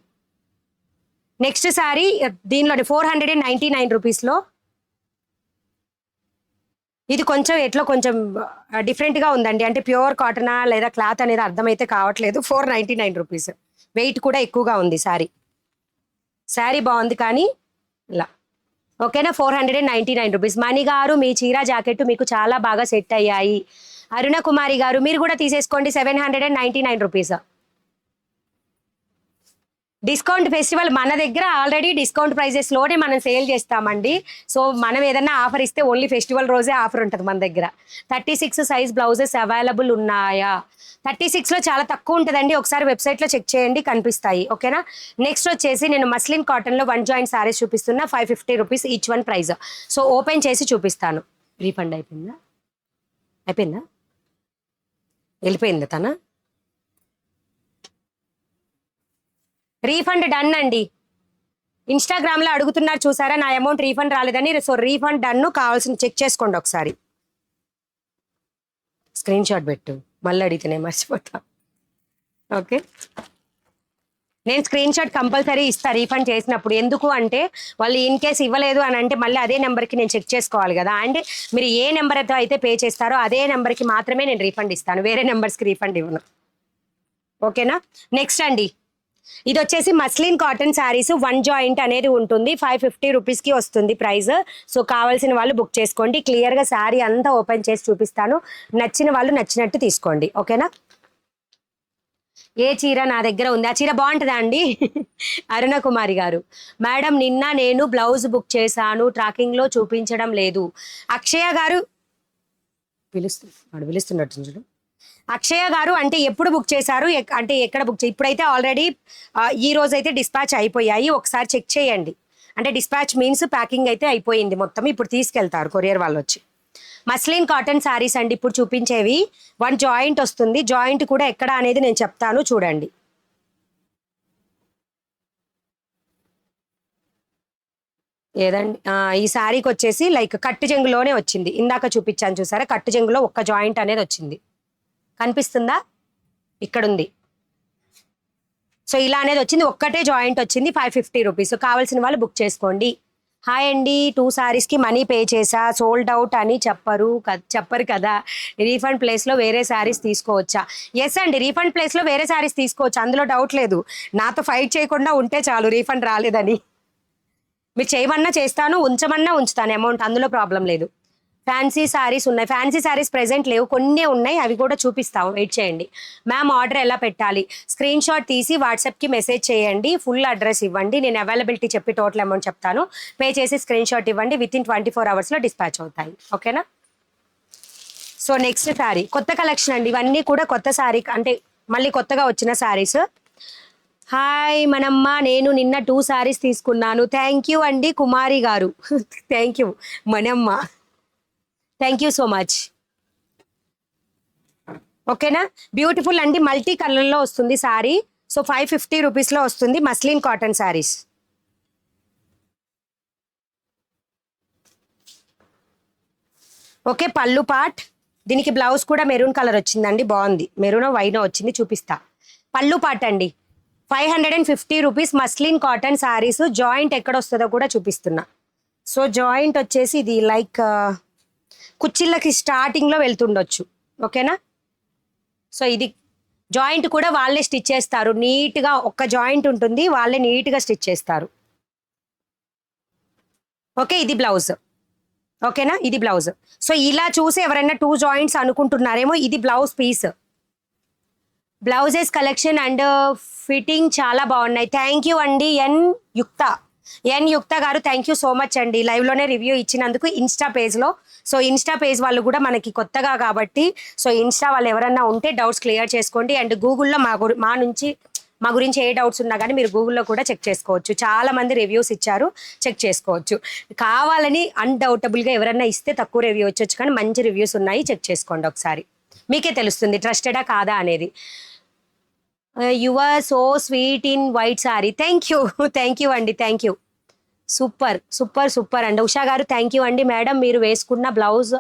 నెక్స్ట్ శారీ దీనిలో 499 రూపీస్లో. ఇది కొంచెం ఎట్లా కొంచెం డిఫరెంట్గా ఉందండి, అంటే ప్యూర్ కాటనా లేదా క్లాత్ అనేది అర్థమైతే కావట్లేదు. 499 రూపీస్. వెయిట్ కూడా ఎక్కువగా ఉంది శారీ బాగుంది కానీ ఇలా. ఓకేనా, 499 రూపీస్. మణి గారు మీ చీర జాకెట్ మీకు చాలా బాగా సెట్ అయ్యాయి. అరుణ కుమారి గారు మీరు కూడా తీసేసుకోండి, 799 రూపీస్. డిస్కౌంట్ ఫెస్టివల్ మన దగ్గర ఆల్రెడీ డిస్కౌంట్ ప్రైజెస్లోనే మనం సేల్ చేస్తామండి. సో మనం ఏదన్నా ఆఫర్ ఇస్తే ఓన్లీ ఫెస్టివల్ రోజే ఆఫర్ ఉంటుంది మన దగ్గర. 36 సైజ్ బ్లౌజెస్ అవైలబుల్ ఉన్నాయా? 36లో చాలా తక్కువ ఉంటుందండి, ఒకసారి వెబ్సైట్లో చెక్ చేయండి, కనిపిస్తాయి. ఓకేనా, నెక్స్ట్ వచ్చేసి నేను మస్లిన్ కాటన్లో 1 జాయింట్ శారీస్ చూపిస్తున్నా. 550 rupees each one price. So open చేసి చూపిస్తాను. రీఫండ్ అయిపోయిందా? వెళ్ళిపోయిందా తన? రీఫండ్ డన్ అండి. ఇన్స్టాగ్రామ్లో అడుగుతున్నారు చూసారా, నా అమౌంట్ రీఫండ్ రాలేదని. సో రీఫండ్ డన్, కావాల్సిన చెక్ చేసుకోండి ఒకసారి. స్క్రీన్ షాట్ పెట్టు, మళ్ళీ అడిగితేనే మర్చిపోతా. ఓకే, నేను స్క్రీన్ షాట్ కంపల్సరీ ఇస్తా రీఫండ్ చేసినప్పుడు. ఎందుకు అంటే వాళ్ళు ఇన్ కేస్ ఇవ్వలేదు అని అంటే మళ్ళీ అదే నెంబర్కి నేను చెక్ చేసుకోవాలి కదా. అండ్ మీరు ఏ నెంబర్ అయితే పే చేస్తారో అదే నెంబర్కి మాత్రమే నేను రీఫండ్ ఇస్తాను, వేరే నెంబర్స్కి రీఫండ్ ఇవ్వను. ఓకేనా, నెక్స్ట్ అండి, ఇది వచ్చేసి మస్లిన్ కాటన్ శారీస్ 1 జాయింట్ అనేది ఉంటుంది. 550 రూపీస్కి వస్తుంది ప్రైస్. సో కావాల్సిన వాళ్ళు బుక్ చేసుకోండి. క్లియర్గా శారీ అంతా ఓపెన్ చేసి చూపిస్తాను, నచ్చిన వాళ్ళు నచ్చినట్టు తీసుకోండి. ఓకేనా, ఏ చీర నా దగ్గర ఉంది, ఆ చీర బాగుంటుందా అండి? అరుణ కుమారి గారు, మేడం నిన్న నేను బ్లౌజ్ బుక్ చేశాను, ట్రాకింగ్లో చూపించడం లేదు. అక్షయ గారు పిలుస్తున్నట్టు. అక్షయ గారు అంటే ఎప్పుడు బుక్ చేశారు, అంటే ఎక్కడ బుక్ ఇప్పుడైతే ఆల్రెడీ ఈ రోజు అయితే డిస్పాచ్ అయిపోయాయి, ఒకసారి చెక్ చేయండి. అంటే డిస్పాచ్ మీన్స్ ప్యాకింగ్ అయితే అయిపోయింది మొత్తం, ఇప్పుడు తీసుకెళ్తారు కొరియర్ వాళ్ళు వచ్చి. మస్లిన్ కాటన్ శారీస్ అండి ఇప్పుడు చూపించేవి. 1 జాయింట్ వస్తుంది, జాయింట్ కూడా ఎక్కడ అనేది నేను చెప్తాను చూడండి. ఏదండి ఈ శారీకి వచ్చేసి లైక్ కట్టు చెంగులోనే వచ్చింది. ఇందాక చూపించాను చూసారా, కట్టు చెంగులో ఒక్క జాయింట్ అనేది వచ్చింది. కనిపిస్తుందా? ఇక్కడ ఉంది. సో ఇలా అనేది వచ్చింది, ఒక్కటే జాయింట్ వచ్చింది. 550 రూపీస్. కావాల్సిన వాళ్ళు బుక్ చేసుకోండి. హాయ్ అండి, 2 శారీస్కి మనీ పే చేసా, సోల్డ్ అవుట్ అని చెప్పరు కదా, రీఫండ్ ప్లేస్లో వేరే శారీస్ తీసుకోవచ్చా? ఎస్ అండి, రీఫండ్ ప్లేస్లో వేరే శారీస్ తీసుకోవచ్చు, అందులో డౌట్ లేదు. నాతో ఫైట్ చేయకుండా ఉంటే చాలు, రీఫండ్ రాలేదని. మీరు చేయమన్నా చేస్తాను, ఉంచమన్నా ఉంచుతాను అమౌంట్, అందులో ప్రాబ్లం లేదు. ఫ్యాన్సీ శారీస్ ఉన్నాయి. ఫ్యాన్సీ శారీస్ ప్రెజెంట్ లేవు, కొన్ని ఉన్నాయి, అవి కూడా చూపిస్తాము, వెయిట్ చేయండి. మ్యామ్ ఆర్డర్ ఎలా పెట్టాలి? స్క్రీన్ షాట్ తీసి వాట్సాప్కి మెసేజ్ చేయండి, ఫుల్ అడ్రస్ ఇవ్వండి, నేను అవైలబిలిటీ చెప్పి టోటల్ అమౌంట్ చెప్తాను, పే చేసి స్క్రీన్ షాట్ ఇవ్వండి, విత్ ఇన్ 24 అవర్స్లో డిస్పాచ్ అవుతాయి. ఓకేనా? సో నెక్స్ట్ శారీ కొత్త కలెక్షన్ అండి, ఇవన్నీ కూడా కొత్త శారీ, అంటే మళ్ళీ కొత్తగా వచ్చిన శారీస్. హాయ్ మనమ్మ, నేను నిన్న 2 శారీస్ తీసుకున్నాను. థ్యాంక్ యూ అండి కుమారి గారు. థ్యాంక్ యూ మనమ్మ, థ్యాంక్ యూ సో మచ్. ఓకేనా? బ్యూటిఫుల్ అండి, మల్టీ కలర్లో వస్తుంది శారీ. సో 550 రూపీస్లో వస్తుంది, మస్లిన్ కాటన్ శారీస్. ఓకే, పళ్ళు పార్ట్. దీనికి బ్లౌజ్ కూడా మెరూన్ కలర్ వచ్చిందండి, బాగుంది, మెరూన్ వైన్ వచ్చింది, చూపిస్తా. పళ్ళు పార్ట్ అండి, 550 rupees muslin cotton saris. Joint ఎక్కడ వస్తుందో కూడా చూపిస్తున్నా. సో జాయింట్ వచ్చేసి ఇది లైక్ కుచ్చిళ్ళకి స్టార్టింగ్లో వెళ్తుండొచ్చు. ఓకేనా? సో ఇది జాయింట్ కూడా వాళ్ళే స్టిచ్ చేస్తారు నీట్గా, ఒక్క జాయింట్ ఉంటుంది, వాళ్ళే నీట్గా స్టిచ్ చేస్తారు. ఓకే, ఇది బ్లౌజ్. ఓకేనా? ఇది బ్లౌజ్. సో ఇలా చూసి ఎవరైనా 2 జాయింట్స్ అనుకుంటున్నారేమో, ఇది blouse piece. Blouses collection and fitting చాలా బాగున్నాయి. థ్యాంక్ యూ అండి ఎన్ యుక్త గారు, థ్యాంక్ యూ సో మచ్ అండి, లైవ్లోనే రివ్యూ ఇచ్చినందుకు ఇన్స్టా పేజ్లో. సో ఇన్స్టా పేజ్ వాళ్ళు కూడా మనకి కొత్తగా కాబట్టి, సో ఇన్స్టా వాళ్ళు ఎవరన్నా ఉంటే డౌట్స్ క్లియర్ చేసుకోండి. అండ్ గూగుల్లో మా గురించి ఏ డౌట్స్ ఉన్నా కానీ మీరు గూగుల్లో కూడా చెక్ చేసుకోవచ్చు, చాలా మంది రివ్యూస్ ఇచ్చారు, చెక్ చేసుకోవచ్చు. కావాలని అన్డౌటబుల్గా ఎవరన్నా ఇస్తే తక్కువ రివ్యూ వచ్చొచ్చు, కానీ మంచి రివ్యూస్ ఉన్నాయి, చెక్ చేసుకోండి ఒకసారి, మీకే తెలుస్తుంది ట్రస్టెడా కాదా అనేది. You are so sweet in white sari. Thank you అండి, థ్యాంక్ యూ. సూపర్ అండి. ఉషా గారు థ్యాంక్ యూ అండి. మేడం మీరు వేసుకున్న బ్లౌజ్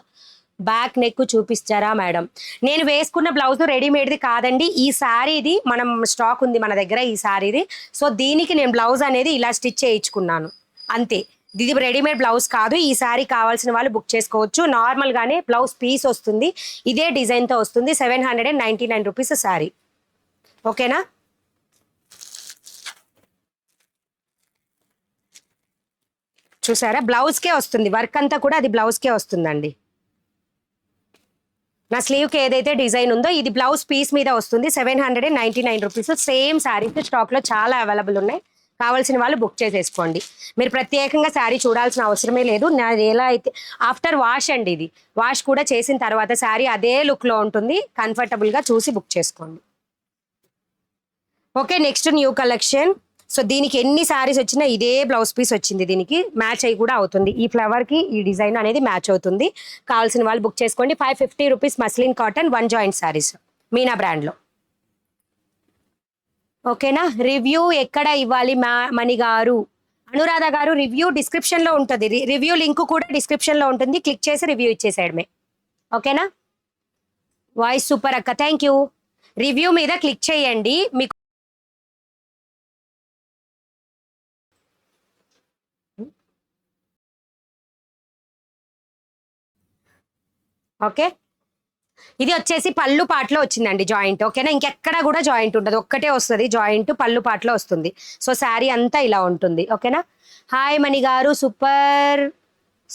బ్యాక్ నెక్ చూపిస్తారా మేడం? నేను వేసుకున్న బ్లౌజ్ రెడీమేడ్ది కాదండి, ఈ శారీది మనం స్టాక్ ఉంది మన దగ్గర, ఈ శారీది. సో దీనికి నేను బ్లౌజ్ అనేది ఇలా స్టిచ్ చేయించుకున్నాను అంతే, ఇది రెడీమేడ్ బ్లౌజ్ కాదు. ఈ శారీ కావాల్సిన వాళ్ళు బుక్ చేసుకోవచ్చు. నార్మల్గానే బ్లౌజ్ పీస్ వస్తుంది, ఇదే డిజైన్తో వస్తుంది. 799 రూపీస్ శారీ. ఓకేనా? చూసారా, బ్లౌజ్కే వస్తుంది వర్క్ అంతా కూడా, అది బ్లౌజ్కే వస్తుందండి. నా స్లీవ్కి ఏదైతే డిజైన్ ఉందో ఇది బ్లౌజ్ పీస్ మీద వస్తుంది. 799 రూపీస్. సేమ్ శారీస్ స్టాక్లో చాలా అవైలబుల్ ఉన్నాయి, కావాల్సిన వాళ్ళు బుక్ చేసేసుకోండి. మీరు ప్రత్యేకంగా శారీ చూడాల్సిన అవసరమే లేదు. నాది ఎలా అయితే ఆఫ్టర్ వాష్ అండి, ఇది వాష్ కూడా చేసిన తర్వాత శారీ అదే లుక్లో ఉంటుంది, కంఫర్టబుల్గా చూసి బుక్ చేసుకోండి. Okay, next new collection. So దీనికి ఎన్ని శారీస్ వచ్చినా ఇదే బ్లౌజ్ పీస్ వచ్చింది, దీనికి మ్యాచ్ అయ్యి కూడా అవుతుంది. ఈ ఫ్లవర్కి ఈ డిజైన్ అనేది మ్యాచ్ అవుతుంది. కావాల్సిన వాళ్ళు బుక్ చేసుకోండి. 550 rupees muslin cotton 1 joint saris Meena బ్రాండ్లో. ఓకేనా? రివ్యూ ఎక్కడ ఇవ్వాలి మణి గారు? అనురాధ గారు, రివ్యూ డిస్క్రిప్షన్లో ఉంటుంది, రివ్యూ లింక్ కూడా డిస్క్రిప్షన్లో ఉంటుంది, క్లిక్ చేసి రివ్యూ ఇచ్చేసేయడమే. ఓకేనా? వాయిస్ సూపర్ అక్క, థ్యాంక్ యూ. రివ్యూ మీద క్లిక్ చేయండి, మీకు ఓకే. ఇది వచ్చేసి పళ్ళు పాటలో వచ్చిందండి జాయింట్. ఓకేనా? ఇంకెక్కడ కూడా జాయింట్ ఉండదు, ఒక్కటే వస్తుంది జాయింట్, పళ్ళు పాటలో వస్తుంది. సో శారీ అంతా ఇలా ఉంటుంది. ఓకేనా? హాయ్ మణి గారు,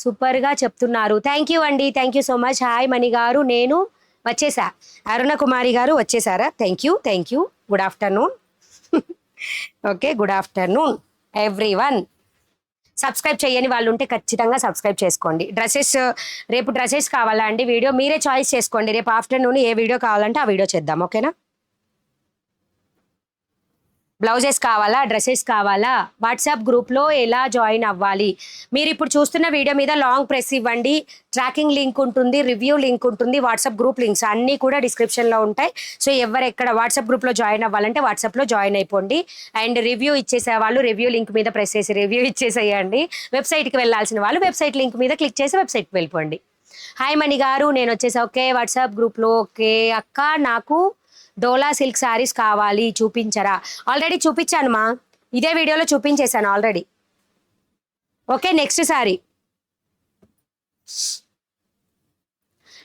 సూపర్గా చెప్తున్నారు. థ్యాంక్ యూ అండి, thank you so much. Hi Mani garu, నేను వచ్చేసా. అరుణ కుమారి గారు వచ్చేసారా? Thank you. Good afternoon. Okay, good afternoon everyone. Subscribe చేయని వాళ్ళు ఉంటే ఖచ్చితంగా సబ్స్క్రైబ్ చేసుకోండి. రేపు డ్రెస్సెస్ కావాలా అండి వీడియో? మీరే చాయిస్ చేసుకోండి, రేపు ఆఫ్టర్నూన్ ఏ వీడియో కావాలంటే ఆ వీడియో చేద్దాం. ఓకేనా? బ్లౌజెస్ కావాలా, డ్రెస్సెస్ కావాలా, వాట్సాప్ గ్రూప్లో ఎలా జాయిన్ అవ్వాలి? మీరు ఇప్పుడు చూస్తున్న వీడియో మీద లాంగ్ ప్రెస్ ఇవ్వండి, ట్రాకింగ్ లింక్ ఉంటుంది, రివ్యూ లింక్ ఉంటుంది, వాట్సాప్ గ్రూప్ లింక్స్ అన్నీ కూడా డిస్క్రిప్షన్లో ఉంటాయి. సో ఎవరెక్కడ వాట్సాప్ గ్రూప్లో జాయిన్ అవ్వాలంటే వాట్సాప్లో జాయిన్ అయిపోండి. అండ్ రివ్యూ ఇచ్చేసే వాళ్ళు రివ్యూ లింక్ మీద ప్రెస్ చేసి రివ్యూ ఇచ్చేసేయండి. వెబ్సైట్కి వెళ్ళాల్సిన వాళ్ళు వెబ్సైట్ లింక్ మీద క్లిక్ చేసి వెబ్సైట్కి వెళ్ళిపోండి. హాయ్ మణి గారు, నేను వచ్చేసి ఓకే వాట్సాప్ గ్రూప్లో ఓకే అక్క, నాకు డోలా సిల్క్ శారీస్ కావాలి చూపించరా? ఆల్రెడీ చూపించాను మా, ఇదే వీడియోలో చూపించేశాను already. Okay next sari,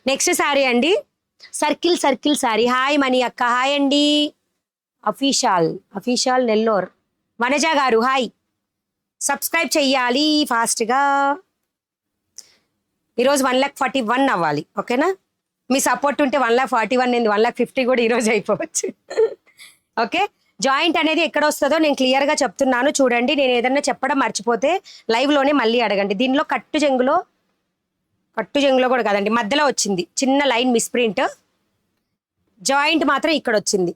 next sari అండి, circle circle sari. Hi Mani అక్క, హాయ్ అండి. అఫీషియల్ నెల్లూరు వనజ గారు హాయ్. సబ్స్క్రైబ్ చెయ్యాలి ఫాస్ట్గా. ఈరోజు 1,41,000 అవ్వాలి, ఓకేనా? మీ సపోర్ట్ ఉంటే 1,41,000 ఏంది 1,50,000 కూడా ఈరోజు అయిపోవచ్చు. ఓకే, జాయింట్ అనేది ఎక్కడ వస్తుందో నేను క్లియర్గా చెప్తున్నాను చూడండి. నేను ఏదన్నా చెప్పడం మర్చిపోతే లైవ్లోనే మళ్ళీ అడగండి. దీనిలో కట్టు చెంగులో కూడా కాదండి, మధ్యలో వచ్చింది చిన్న లైన్ మిస్ప్రింట్, జాయింట్ మాత్రం ఇక్కడ వచ్చింది.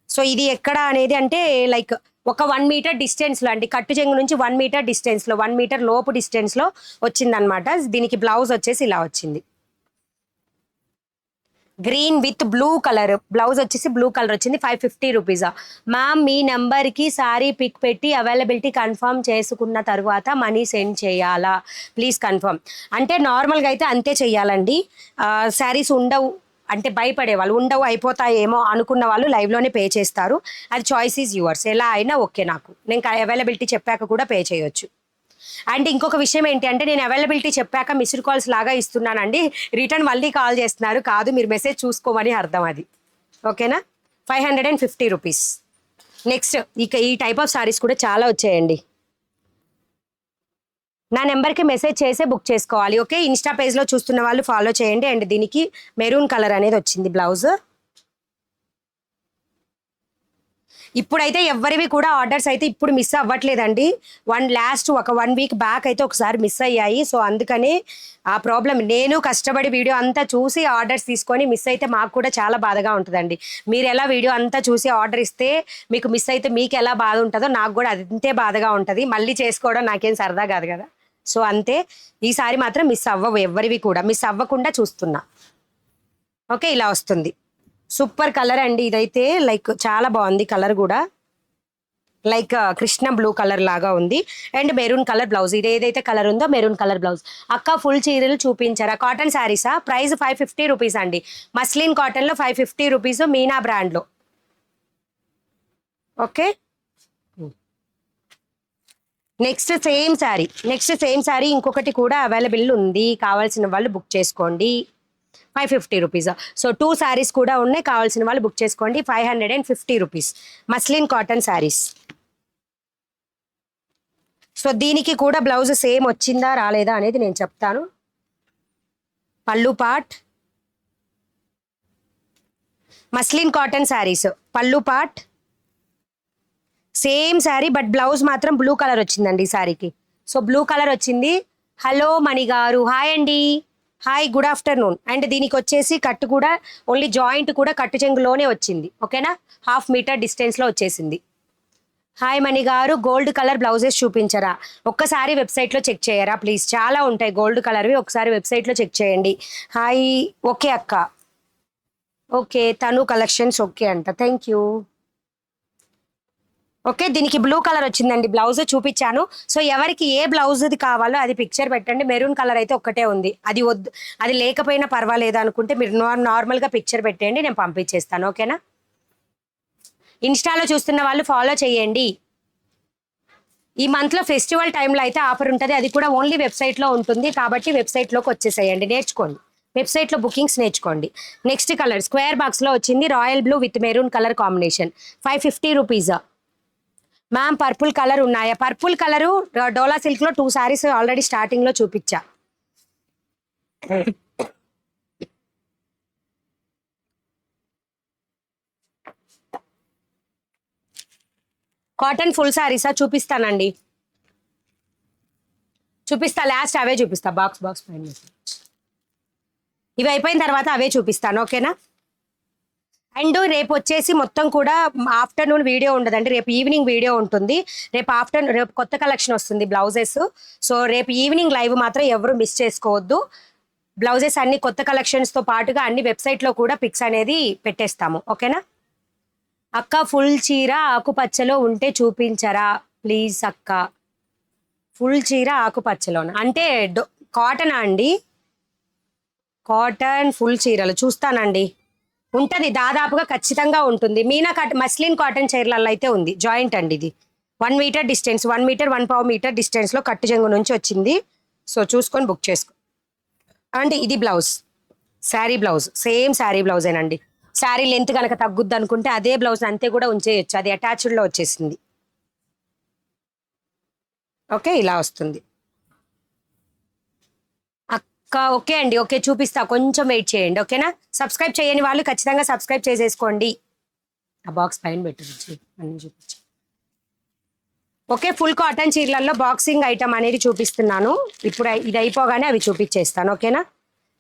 సో ఇది ఎక్కడ అనేది అంటే లైక్ ఒక 1 మీటర్ డిస్టెన్స్లో అండి, కట్టు చెంగు నుంచి 1 మీటర్ డిస్టెన్స్లో, 1 మీటర్ లోపు డిస్టెన్స్లో వచ్చిందనమాట. దీనికి బ్లౌజ్ వచ్చేసి ఇలా వచ్చింది, green with blue colour. Blouse వచ్చేసి బ్లూ కలర్ వచ్చింది. 550 రూపీసా మ్యామ్? మీ నెంబర్కి సారీ పిక్ పెట్టి అవైలబిలిటీ కన్ఫర్మ్ చేసుకున్న తర్వాత మనీ సెండ్ చేయాలా? Please confirm. అంటే నార్మల్గా అయితే అంతే చెయ్యాలండి. శారీస్ ఉండవు అంటే భయపడే వాళ్ళు, ఉండవు అయిపోతాయేమో అనుకున్న వాళ్ళు లైవ్లోనే పే చేస్తారు. అది చాయిస్ ఈజ్ యువర్స్, ఎలా అయినా ఓకే. నేను అవైలబిలిటీ చెప్పాక కూడా పే చేయొచ్చు. అండ్ ఇంకొక విషయం ఏంటి అంటే, నేను అవైలబిలిటీ చెప్పాక మిస్డ్ కాల్స్ లాగా ఇస్తున్నానండి, రిటర్న్ మళ్ళీ కాల్ చేస్తున్నారు. కాదు, మీరు మెసేజ్ చూసుకోమని అర్థం అది, ఓకేనా? 550 రూపీస్. నెక్స్ట్ ఇక ఈ టైప్ ఆఫ్ సారీస్ కూడా చాలా వచ్చాయండి. నా నెంబర్కి మెసేజ్ చేసే బుక్ చేసుకోవాలి, ఓకే? ఇన్స్టా పేజ్లో చూస్తున్న వాళ్ళు ఫాలో చేయండి. అండ్ దీనికి మెరూన్ కలర్ అనేది వచ్చింది బ్లౌజ్. ఇప్పుడైతే ఎవరివి కూడా ఆర్డర్స్ అయితే ఇప్పుడు మిస్ అవ్వట్లేదండి. ఒక 1 వీక్ బ్యాక్ అయితే ఒకసారి మిస్ అయ్యాయి. సో అందుకనే ఆ ప్రాబ్లం. నేను కష్టపడి వీడియో అంతా చూసి ఆర్డర్స్ తీసుకొని మిస్ అయితే మాకు కూడా చాలా బాధగా ఉంటుందండి. మీరు ఎలా వీడియో అంతా చూసి ఆర్డర్ ఇస్తే మీకు మిస్ అయితే మీకు ఎలా బాధ ఉంటుందో నాకు కూడా అంతే బాధగా ఉంటుంది. మళ్ళీ చేసుకోవడం నాకేం సరదా కాదు కదా. సో అంతే, ఈసారి మాత్రం మిస్ అవ్వవు, ఎవరివి కూడా మిస్ అవ్వకుండా చూస్తున్నా. ఓకే, ఇలా వస్తుంది. సూపర్ కలర్ అండి ఇదైతే, లైక్ చాలా బాగుంది కలర్ కూడా, లైక్ కృష్ణ బ్లూ కలర్ లాగా ఉంది. అండ్ మెరూన్ కలర్ బ్లౌజ్, ఇది ఏదైతే కలర్ ఉందో మెరూన్ కలర్ బ్లౌజ్. అక్క ఫుల్ చీరలు చూపించారా? కాటన్ శారీసా? ప్రైస్ 550 రూపీస్ అండి. మస్లిన్ కాటన్లో 550 రూపీస్, మీనా బ్రాండ్లో. ఓకే, నెక్స్ట్ సేమ్ శారీ ఇంకొకటి కూడా అవైలబుల్ ఉంది, కావాల్సిన వాళ్ళు బుక్ చేసుకోండి. 550 రూపీస్. సో 2 శారీస్ కూడా ఉన్నాయి, కావాల్సిన వాళ్ళు బుక్ చేసుకోండి. 550 rupees muslin cotton saris. So దీనికి కూడా బ్లౌజ్ సేమ్ వచ్చిందా రాలేదా అనేది నేను చెప్తాను. పళ్ళు పార్ట్ మస్లిన్ కాటన్ శారీస్, పళ్ళు part same sari, but blouse మాత్రం బ్లూ కలర్ వచ్చిందండి ఈ శారీకి. సో బ్లూ కలర్ వచ్చింది. హలో మణి గారు, హాయ్ అండి, హాయ్, గుడ్ ఆఫ్టర్నూన్. అండ్ దీనికి వచ్చేసి కట్టు కూడా ఓన్లీ జాయింట్ కూడా కట్టు చెంగులోనే వచ్చింది, ఓకేనా? 1/2 మీటర్ డిస్టెన్స్లో వచ్చేసింది. హాయ్ మణి గారు, గోల్డ్ కలర్ బ్లౌజెస్ చూపించరా? ఒక్కసారి వెబ్సైట్లో చెక్ చేయరా ప్లీజ్? చాలా ఉంటాయి గోల్డ్ కలర్వి, ఒకసారి వెబ్సైట్లో చెక్ చేయండి. హాయ్, ఓకే అక్క, ఓకే తను కలెక్షన్స్ ఓకే అంట, థ్యాంక్ యూ. ఓకే, దీనికి బ్లూ కలర్ వచ్చిందండి బ్లౌజ్, చూపించాను. సో ఎవరికి ఏ బ్లౌజ్ది కావాలో అది పిక్చర్ పెట్టండి. మెరూన్ కలర్ అయితే ఒక్కటే ఉంది, అది వద్దు, అది లేకపోయినా పర్వాలేదు అనుకుంటే మీరు నార్మల్గా పిక్చర్ పెట్టేయండి, నేను పంపించేస్తాను, ఓకేనా? ఇన్స్టాలో చూస్తున్న వాళ్ళు ఫాలో చేయండి. ఈ మంత్లో ఫెస్టివల్ టైంలో అయితే ఆఫర్ ఉంటుంది, అది కూడా ఓన్లీ వెబ్సైట్లో ఉంటుంది. కాబట్టి వెబ్సైట్లోకి వచ్చేసేయండి, నేర్చుకోండి, వెబ్సైట్లో బుకింగ్స్ నేర్చుకోండి. నెక్స్ట్ కలర్ స్క్వేర్ బాక్స్లో వచ్చింది, royal blue with maroon colour combination. 550 rupees. Ma'am purple colour ఉన్నాయా? పర్పుల్ కలరు డోలా సిల్క్లో 2 శారీస్ ఆల్రెడీ స్టార్టింగ్లో చూపించా. కాటన్ ఫుల్ శారీసా? చూపిస్తానండి, చూపిస్తా, లాస్ట్ అవే చూపిస్తా. బాక్స్ పైన ఇవి అయిపోయిన తర్వాత అవే చూపిస్తాను, ఓకేనా? అండ్ రేపు వచ్చేసి మొత్తం కూడా ఆఫ్టర్నూన్ వీడియో ఉండదండి, రేపు ఈవినింగ్ వీడియో ఉంటుంది. రేపు కొత్త కలెక్షన్ వస్తుంది బ్లౌజెస్. సో రేపు ఈవినింగ్ లైవ్ మాత్రం ఎవరు మిస్ చేసుకోవద్దు. బ్లౌజెస్ అన్ని కొత్త కలెక్షన్స్తో పాటుగా అన్ని వెబ్సైట్లో కూడా పిక్స్ అనేది పెట్టేస్తాము. ఓకేనా అక్క? ఫుల్ చీర ఆకుపచ్చలో ఉంటే చూపించరా ప్లీజ్ అక్క. ఫుల్ చీర ఆకుపచ్చలోన అంటే కాటనా అండి? కాటన్ ఫుల్ చీరలు చూస్తానండి, ఉంటుంది దాదాపుగా ఖచ్చితంగా ఉంటుంది. మీనా మస్లిన్ కాటన్ చీరలలో అయితే ఉంది. జాయింట్ అండి ఇది, 1 మీటర్ డిస్టెన్స్, 1 మీటర్ 1.5 మీటర్ డిస్టెన్స్లో కట్టు జంగు నుంచి వచ్చింది. సో చూసుకొని బుక్ చేసుకో. అండి ఇది blouse, sari blouse, same sari బ్లౌజేనండి. శారీ లెంత్ కనుక తగ్గుద్ది అనుకుంటే అదే బ్లౌజ్ అంతే కూడా ఉంచేయచ్చు, అది అటాచ్డ్లో వచ్చేసింది. ఓకే ఇలా వస్తుంది అక్క. ఓకే అండి, ఓకే చూపిస్తా, కొంచెం వెయిట్ చేయండి. ఓకేనా? సబ్స్క్రైబ్ చేయని వాళ్ళు ఖచ్చితంగా సబ్స్క్రైబ్ చేసేసుకోండి. ఆ బాక్స్ పైన పెట్టు అన్ని చూపించు. ఓకే ఫుల్ కాటన్ చీరలలో బాక్సింగ్ ఐటమ్ అనేది చూపిస్తున్నాను. ఇప్పుడు ఇది అయిపోగానే అవి చూపించేస్తాను. ఓకేనా?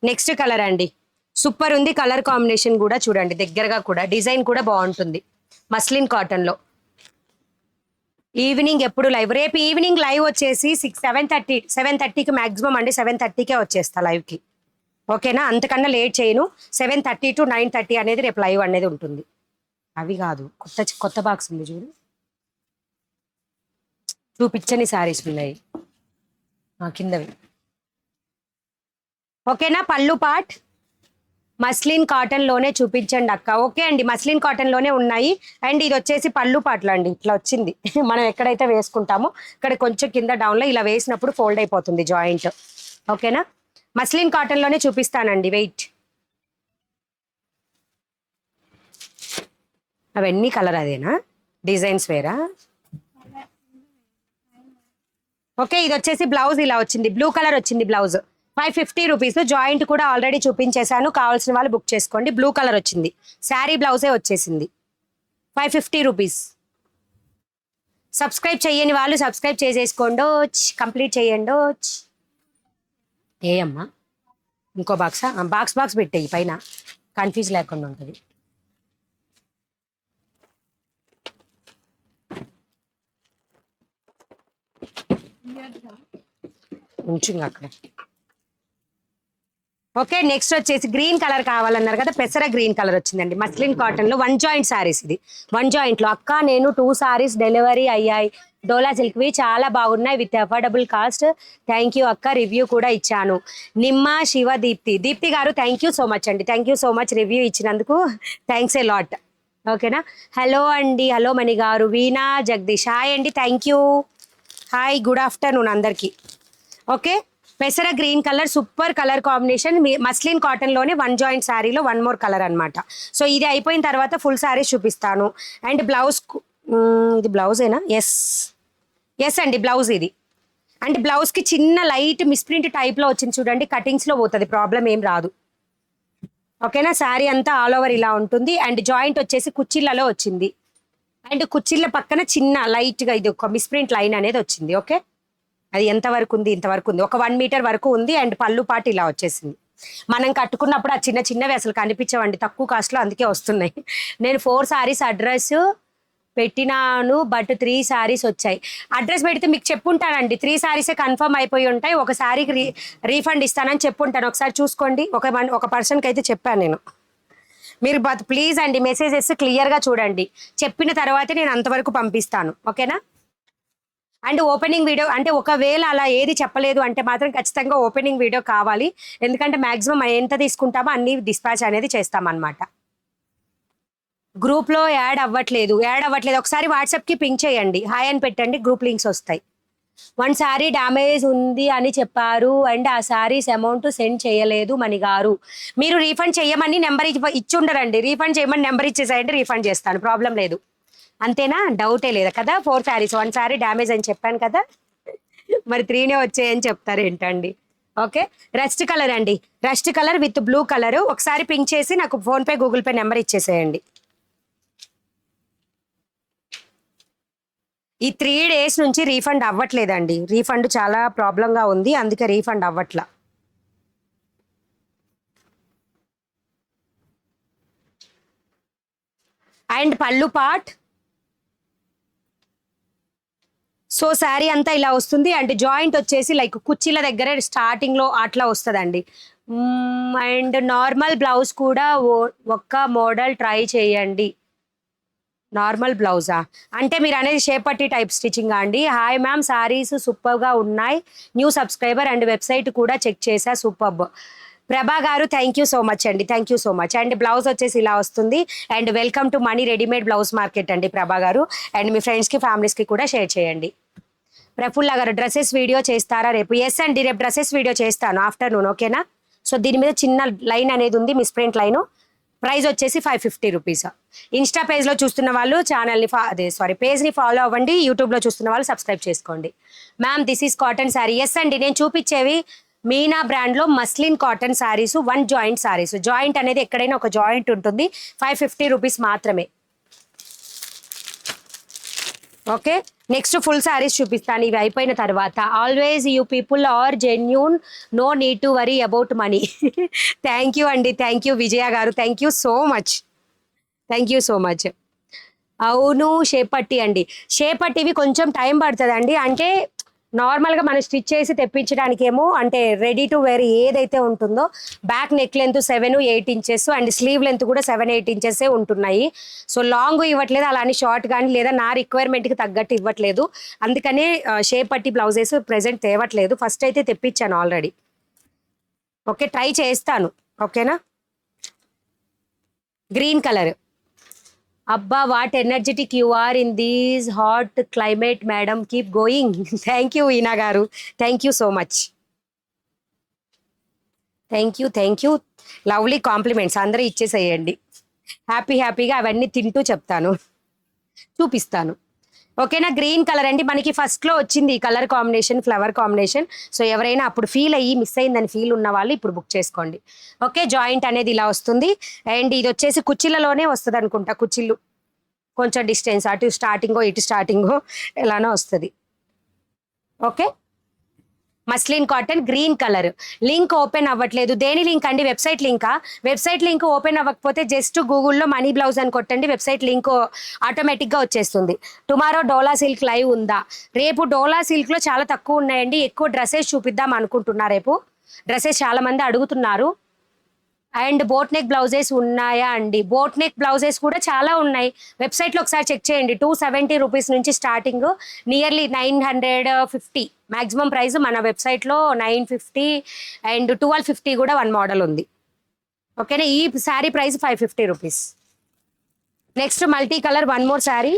నెక్స్ట్ కలర్ అండి, సూపర్ ఉంది కలర్ కాంబినేషన్ కూడా, చూడండి దగ్గరగా కూడా, డిజైన్ కూడా బాగుంటుంది మస్లిన్ కాటన్లో. ఈవినింగ్ ఎప్పుడు లైవ్? రేపు ఈవినింగ్ లైవ్ వచ్చేసి 7:30కి మ్యాక్సిమం అండి, 7:30కే వచ్చేస్తా లైవ్కి. ఓకేనా? అంతకన్నా లేట్ చేయను. 7:30 to 9:30 అనేది రేపు లైవ్ అనేది ఉంటుంది. అవి కాదు, కొత్త బాక్స్ ఉంది చూడు, చూపించని శారీస్ ఉన్నాయి కిందవి. ఓకేనా? పళ్ళు పార్ట్ మస్లిన్ కాటన్ లోనే చూపించండి అక్క. ఓకే అండి, మస్లిన్ కాటన్ లోనే ఉన్నాయి. అండ్ ఇది వచ్చేసి పళ్ళు పాటలు అండి, ఇట్లా వచ్చింది. మనం ఎక్కడైతే వేసుకుంటామో ఇక్కడ కొంచెం కింద డౌన్ లో ఇలా వేసినప్పుడు ఫోల్డ్ అయిపోతుంది జాయింట్. ఓకేనా? మస్లిన్ కాటన్ లోనే చూపిస్తానండి, వెయిట్. అవన్నీ కలర్ అదేనా, డిజైన్స్ వేరా? ఓకే ఇది వచ్చేసి బ్లౌజ్ ఇలా వచ్చింది, బ్లూ కలర్ వచ్చింది బ్లౌజ్. 550 రూపీస్. జాయింట్ కూడా ఆల్రెడీ చూపించేశాను, కావాల్సిన వాళ్ళు బుక్ చేసుకోండి. బ్లూ కలర్ వచ్చింది, శారీ బ్లౌజే వచ్చేసింది. 550 రూపీస్. సబ్స్క్రైబ్ చేయని వాళ్ళు సబ్స్క్రైబ్ చేసేసుకోండి, కంప్లీట్ చేయండి. ఏ అమ్మా ఇంకో బాక్సా? బాక్స్ పెట్టేయి పైన, కన్ఫ్యూజ్ లేకుండా ఉంటుంది. ఉంచు అక్కడ. ఓకే నెక్స్ట్ వచ్చేసి గ్రీన్ కలర్ కావాలన్నారు కదా, పెసర గ్రీన్ కలర్ వచ్చిందండి మస్లిన్ కాటన్ లో. 1 జాయింట్ శారీస్ ఇది, 1 జాయింట్ లో. అక్క నేను 2 శారీస్ డెలివరీ అయ్యాయి, డోలా సిల్క్వి, చాలా బాగున్నాయి with affordable cost. Thank you అక్క, రివ్యూ కూడా ఇచ్చాను. నిమ్మ శివ దీప్తి గారు థ్యాంక్ యూ సో మచ్ అండి, thank you so much review ఇచ్చినందుకు, థ్యాంక్స్ ఏ లాట్. ఓకేనా? హలో అండి, హలో మణి గారు, వీణా జగదీష్ హాయ్ అండి, thank you, hi good afternoon అందరికి. ఓకే పెసర green colour, super colour combination, muslin cotton లోనే 1 జాయింట్ శారీలో 1 మోర్ కలర్ అనమాట. సో ఇది అయిపోయిన తర్వాత ఫుల్ శారీస్ చూపిస్తాను. అండ్ బ్లౌజ్, ఇది బ్లౌజేనా? ఎస్ అండి బ్లౌజ్ ఇది. అండ్ బ్లౌజ్ కి చిన్న లైట్ మిస్ప్రింట్ టైప్ లో వచ్చింది చూడండి, కటింగ్స్ లో పోతుంది, ప్రాబ్లం ఏం రాదు. ఓకేనా? శారీ అంతా ఆల్ ఓవర్ ఇలా ఉంటుంది. అండ్ జాయింట్ వచ్చేసి కుచ్చిళ్ళలో వచ్చింది. అండ్ కుచ్చిళ్ళ పక్కన చిన్న లైట్ గా ఇది ఒక మిస్ప్రింట్ లైన్ అనేది వచ్చింది. ఓకే అది ఎంత వరకు ఉంది? ఇంతవరకు ఉంది, ఒక 1 మీటర్ వరకు ఉంది. అండ్ పళ్ళు పాటు ఇలా వచ్చేసింది. మనం కట్టుకున్నప్పుడు ఆ చిన్నవి అసలు కనిపించవండి, తక్కువ కాస్ట్లో, అందుకే వస్తున్నాయి. నేను 4 శారీస్ అడ్రస్ పెట్టినాను, బట్ 3 శారీస్ వచ్చాయి. అడ్రస్ పెడితే మీకు చెప్పుంటానండి, 3 శారీసే కన్ఫర్మ్ అయిపోయి ఉంటాయి. ఒక శారీకి రీఫండ్ ఇస్తానని చెప్పుంటాను, ఒకసారి చూసుకోండి. ఒక పర్సన్కి అయితే చెప్పాను నేను. మీరు ప్లీజ్ అండి మెసేజెస్ క్లియర్గా చూడండి, చెప్పిన తర్వాతే నేను అంతవరకు పంపిస్తాను. ఓకేనా? అండ్ ఓపెనింగ్ వీడియో అంటే ఒకవేళ అలా ఏది చెప్పలేదు అంటే మాత్రం ఖచ్చితంగా ఓపెనింగ్ వీడియో కావాలి, ఎందుకంటే మాక్సిమం ఎంత తీసుకుంటామో అన్ని డిస్పాచ్ అనేది చేస్తామన్నమాట. గ్రూప్లో యాడ్ అవ్వట్లేదు, ఒకసారి వాట్సాప్కి పింక్ చేయండి, హాయ్ అని పెట్టండి, గ్రూప్ లింక్స్ వస్తాయి. 1 శారీ డ్యామేజ్ ఉంది అని చెప్పారు, అండ్ ఆ శారీస్ అమౌంట్ సెండ్ చేయలేదు మణి గారు. మీరు రీఫండ్ చేయమని నెంబర్ ఇచ్చి ఉండరండి, రీఫండ్ చేయమని నెంబర్ ఇచ్చేసాయండి, రీఫండ్ చేస్తాను, ప్రాబ్లం లేదు. అంతేనా? డౌటే లేదా కదా? 4 శారీస్, 1 శారీ డ్యామేజ్ అని చెప్పాను కదా, మరి 3నే వచ్చాయని చెప్తారు ఏంటండి. ఓకే రస్ట్ కలర్ అండి, rust colour with blue colour. ఒకసారి పింక్ చేసి నాకు ఫోన్పే గూగుల్ పే నెంబర్ ఇచ్చేసేయండి. ఈ 3 days నుంచి రీఫండ్ అవ్వట్లేదండి, రీఫండ్ చాలా ప్రాబ్లంగా ఉంది, అందుకే రీఫండ్ అవ్వట్లా. అండ్ పళ్ళు పార్ట్. సో శారీ అంతా ఇలా వస్తుంది అండ్ జాయింట్ వచ్చేసి లైక్ కుర్చీల దగ్గర స్టార్టింగ్ లో అట్లా వస్తుందండి. అండ్ నార్మల్ బ్లౌజ్ కూడా ఒక్క మోడల్ ట్రై చేయండి. నార్మల్ బ్లౌజా అంటే మీరు అనేది షేపట్టి టైప్ స్టిచ్చింగ్ అండి. హాయ్ మ్యామ్, శారీస్ సూపర్గా ఉన్నాయి, న్యూ సబ్స్క్రైబర్ అండ్ వెబ్సైట్ కూడా చెక్ చేసా, సూపర్బ్. ప్రభా గారు థ్యాంక్ యూ సో మచ్ అండి, thank you so much. And blouse వచ్చేసి ఇలా వస్తుంది. And welcome to Mani readymade blouse market అండి ప్రభా గారు. అండ్ మీ ఫ్రెండ్స్కి ఫ్యామిలీస్కి కూడా షేర్ చేయండి. ప్రఫుల్ల గారు డ్రెస్సెస్ వీడియో చేస్తారా రేపు? ఎస్ అండి, రేపు డ్రెస్సెస్ వీడియో చేస్తాను ఆఫ్టర్నూన్, ఓకేనా? సో దీని మీద చిన్న లైన్ అనేది ఉంది, మిస్ప్రింట్ లైన్. ప్రైస్ వచ్చేసి 550 రూపీస్. ఇన్స్టా పేజ్లో చూస్తున్న వాళ్ళు ఛానల్ని పేజ్ని ఫాలో అవ్వండి. యూట్యూబ్లో చూస్తున్న వాళ్ళు సబ్స్క్రైబ్ చేసుకోండి. Ma'am this is cotton sari. Yes అండి, నేను చూపించేవి మీనా బ్రాండ్లో muslin cotton saris, 1 joint saris. Joint అనేది ఎక్కడైనా ఒక జాయింట్ ఉంటుంది, 550 రూపీస్ మాత్రమే. ఓకే, నెక్స్ట్ ఫుల్ శారీస్ చూపిస్తాను ఇవి అయిపోయిన తర్వాత. Always you people are genuine, no need to worry about money. Thank you అండి, థ్యాంక్ యూ విజయ గారు, thank you so much, thank you so much. అవును షేపట్టి అండి, షేపట్టివి కొంచెం టైం పడుతుందండి. అంటే నార్మల్గా మనం స్టిచ్ చేసి తెప్పించడానికి ఏమో అంటే రెడీ టు వేర్ ఏదైతే ఉంటుందో back neck length 7-8 inches and sleeve length కూడా 7-8 ఇంచెసే ఉంటున్నాయి. సో లాంగ్ ఇవ్వట్లేదు, అలానే షార్ట్ కానీ లేదా నా రిక్వైర్మెంట్కి తగ్గట్టు ఇవ్వట్లేదు. అందుకనే షేపట్టి బ్లౌజెస్ ప్రెజెంట్ తేవట్లేదు. ఫస్ట్ అయితే తెప్పించాను ఆల్రెడీ. ఓకే, ట్రై చేస్తాను, ఓకేనా? Green colour. అబ్బా what energetic you are in these hot climate madam, keep going. Thank you Eena గారు, thank you so much, thank you, thank you. Lovely compliments అందరూ ఇచ్చేసేయండి. హ్యాపీగా అవన్నీ తింటూ చెప్తాను, చూపిస్తాను, ఓకేనా? గ్రీన్ కలర్ అండి, మనకి ఫస్ట్లో వచ్చింది ఈ colour combination, flower combination. So ఎవరైనా అప్పుడు ఫీల్ అయ్యి మిస్ అయిందని ఫీల్ ఉన్న వాళ్ళు ఇప్పుడు బుక్ చేసుకోండి. ఓకే, జాయింట్ అనేది ఇలా వస్తుంది. అండ్ ఇది వచ్చేసి కుర్చీలలోనే వస్తుంది అనుకుంటా, కుర్చీలు కొంచెం డిస్టెన్స్ అటు స్టార్టింగో ఇటు స్టార్టింగో ఎలానో వస్తుంది. Okay, muslin cotton green colour. Link open అవ్వట్లేదు. దేని లింక్ అండి? Website Limca? Website link open అవ్వకపోతే జస్ట్ గూగుల్లో మనీ బ్లౌజ్ అని కొట్టండి, వెబ్సైట్ లింక్ ఆటోమేటిక్గా వచ్చేస్తుంది. టుమారో డోలా సిల్క్ లైవ్ ఉందా? రేపు డోలా సిల్క్లో చాలా తక్కువ ఉన్నాయండి, ఎక్కువ డ్రెస్సెస్ చూపిద్దాం అనుకుంటున్నా. రేపు డ్రెస్సెస్ చాలా మంది అడుగుతున్నారు. అండ్ బోట్ నెక్ బ్లౌజెస్ ఉన్నాయా అండి? బోట్ నెక్ బ్లౌజెస్ కూడా చాలా ఉన్నాయి, వెబ్సైట్లో ఒకసారి చెక్ చేయండి. 270 రూపీస్ నుంచి స్టార్టింగ్, నియర్లీ 950 మ్యాక్సిమం ప్రైస్. మన వెబ్సైట్లో 950 అండ్ 1250 కూడా 1 మోడల్ ఉంది, ఓకేనా? ఈ sari price 550 rupees. Next multi colour, 1 more sari.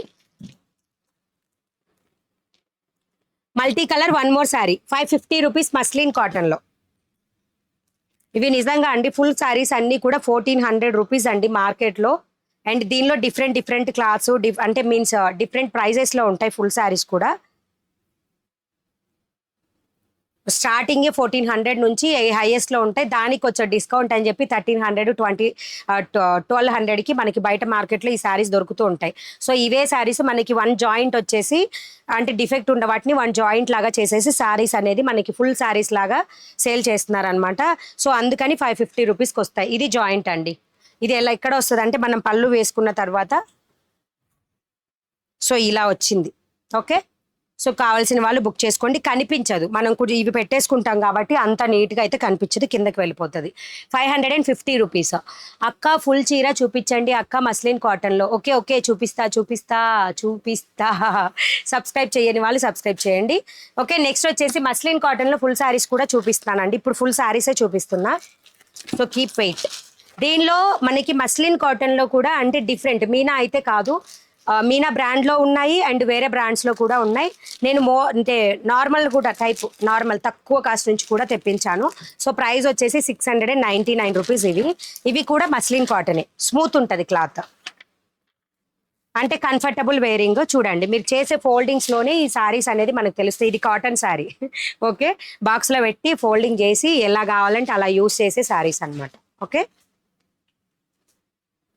Multi colour 1 more sari, 550 rupees muslin కాటన్లో. ఇవి నిజంగా అండి ఫుల్ శారీస్ అన్నీ కూడా 1400 రూపీస్ అండి మార్కెట్లో. అండ్ దీనిలో డిఫరెంట్ క్లాత్స్ అంటే మీన్స్ డిఫరెంట్ ప్రైజెస్లో ఉంటాయి ఫుల్ శారీస్ కూడా. స్టార్టింగే 1400 నుంచి హైయెస్ట్లో ఉంటాయి. దానికి వచ్చే డిస్కౌంట్ అని చెప్పి 1300, 1200కి మనకి బయట మార్కెట్లో ఈ శారీస్ దొరుకుతూ ఉంటాయి. సో ఇవే శారీస్ మనకి 1 జాయింట్ వచ్చేసి అంటే డిఫెక్ట్ ఉన్న వాటిని 1 జాయింట్ లాగా చేసేసి శారీస్ అనేది మనకి ఫుల్ శారీస్ లాగా సేల్ చేస్తున్నారు అనమాట. సో అందుకని 550 రూపీస్కి వస్తాయి. ఇది జాయింట్ అండి. ఇది ఎలా ఎక్కడ వస్తుంది అంటే మనం పళ్ళు వేసుకున్న తర్వాత సో ఇలా వచ్చింది, ఓకే? సో కావాల్సిన వాళ్ళు బుక్ చేసుకోండి. కనిపించదు, మనం కూడా ఇవి పెట్టేసుకుంటాం కాబట్టి అంత నీట్గా అయితే కనిపించదు, కిందకి వెళ్ళిపోతుంది. 550 రూపీస్. అక్క ఫుల్ చీర చూపించండి అక్క మస్లిన్ కాటన్లో. ఓకే చూపిస్తా. సబ్స్క్రైబ్ చేయని వాళ్ళు సబ్స్క్రైబ్ చేయండి, ఓకే? నెక్స్ట్ వచ్చేసి మస్లిన్ కాటన్లో ఫుల్ శారీస్ కూడా చూపిస్తానండి. ఇప్పుడు ఫుల్ శారీసే చూపిస్తున్నా, సో కీప్ వెయిట్. దీనిలో మనకి మస్లిన్ కాటన్లో కూడా అంటే డిఫరెంట్, మీనా అయితే కాదు, మీనా బ్రాండ్లో ఉన్నాయి అండ్ వేరే బ్రాండ్స్లో కూడా ఉన్నాయి. నేను అంటే నార్మల్ కూడా టైప్ నార్మల్ తక్కువ కాస్ట్ నుంచి కూడా తెప్పించాను. సో ప్రైస్ వచ్చేసి 699 రూపీస్. ఇవి కూడా మస్లిన్ కాటనే, స్మూత్ ఉంటుంది క్లాత్, అంటే కంఫర్టబుల్ వేరింగ్. చూడండి మీరు చేసే ఫోల్డింగ్స్లోనే ఈ శారీస్ అనేది మనకు తెలుస్తుంది. ఇది కాటన్ శారీ, ఓకే? బాక్స్లో పెట్టి ఫోల్డింగ్ చేసి ఎలా కావాలంటే అలా యూస్ చేసే శారీస్ అనమాట, ఓకే?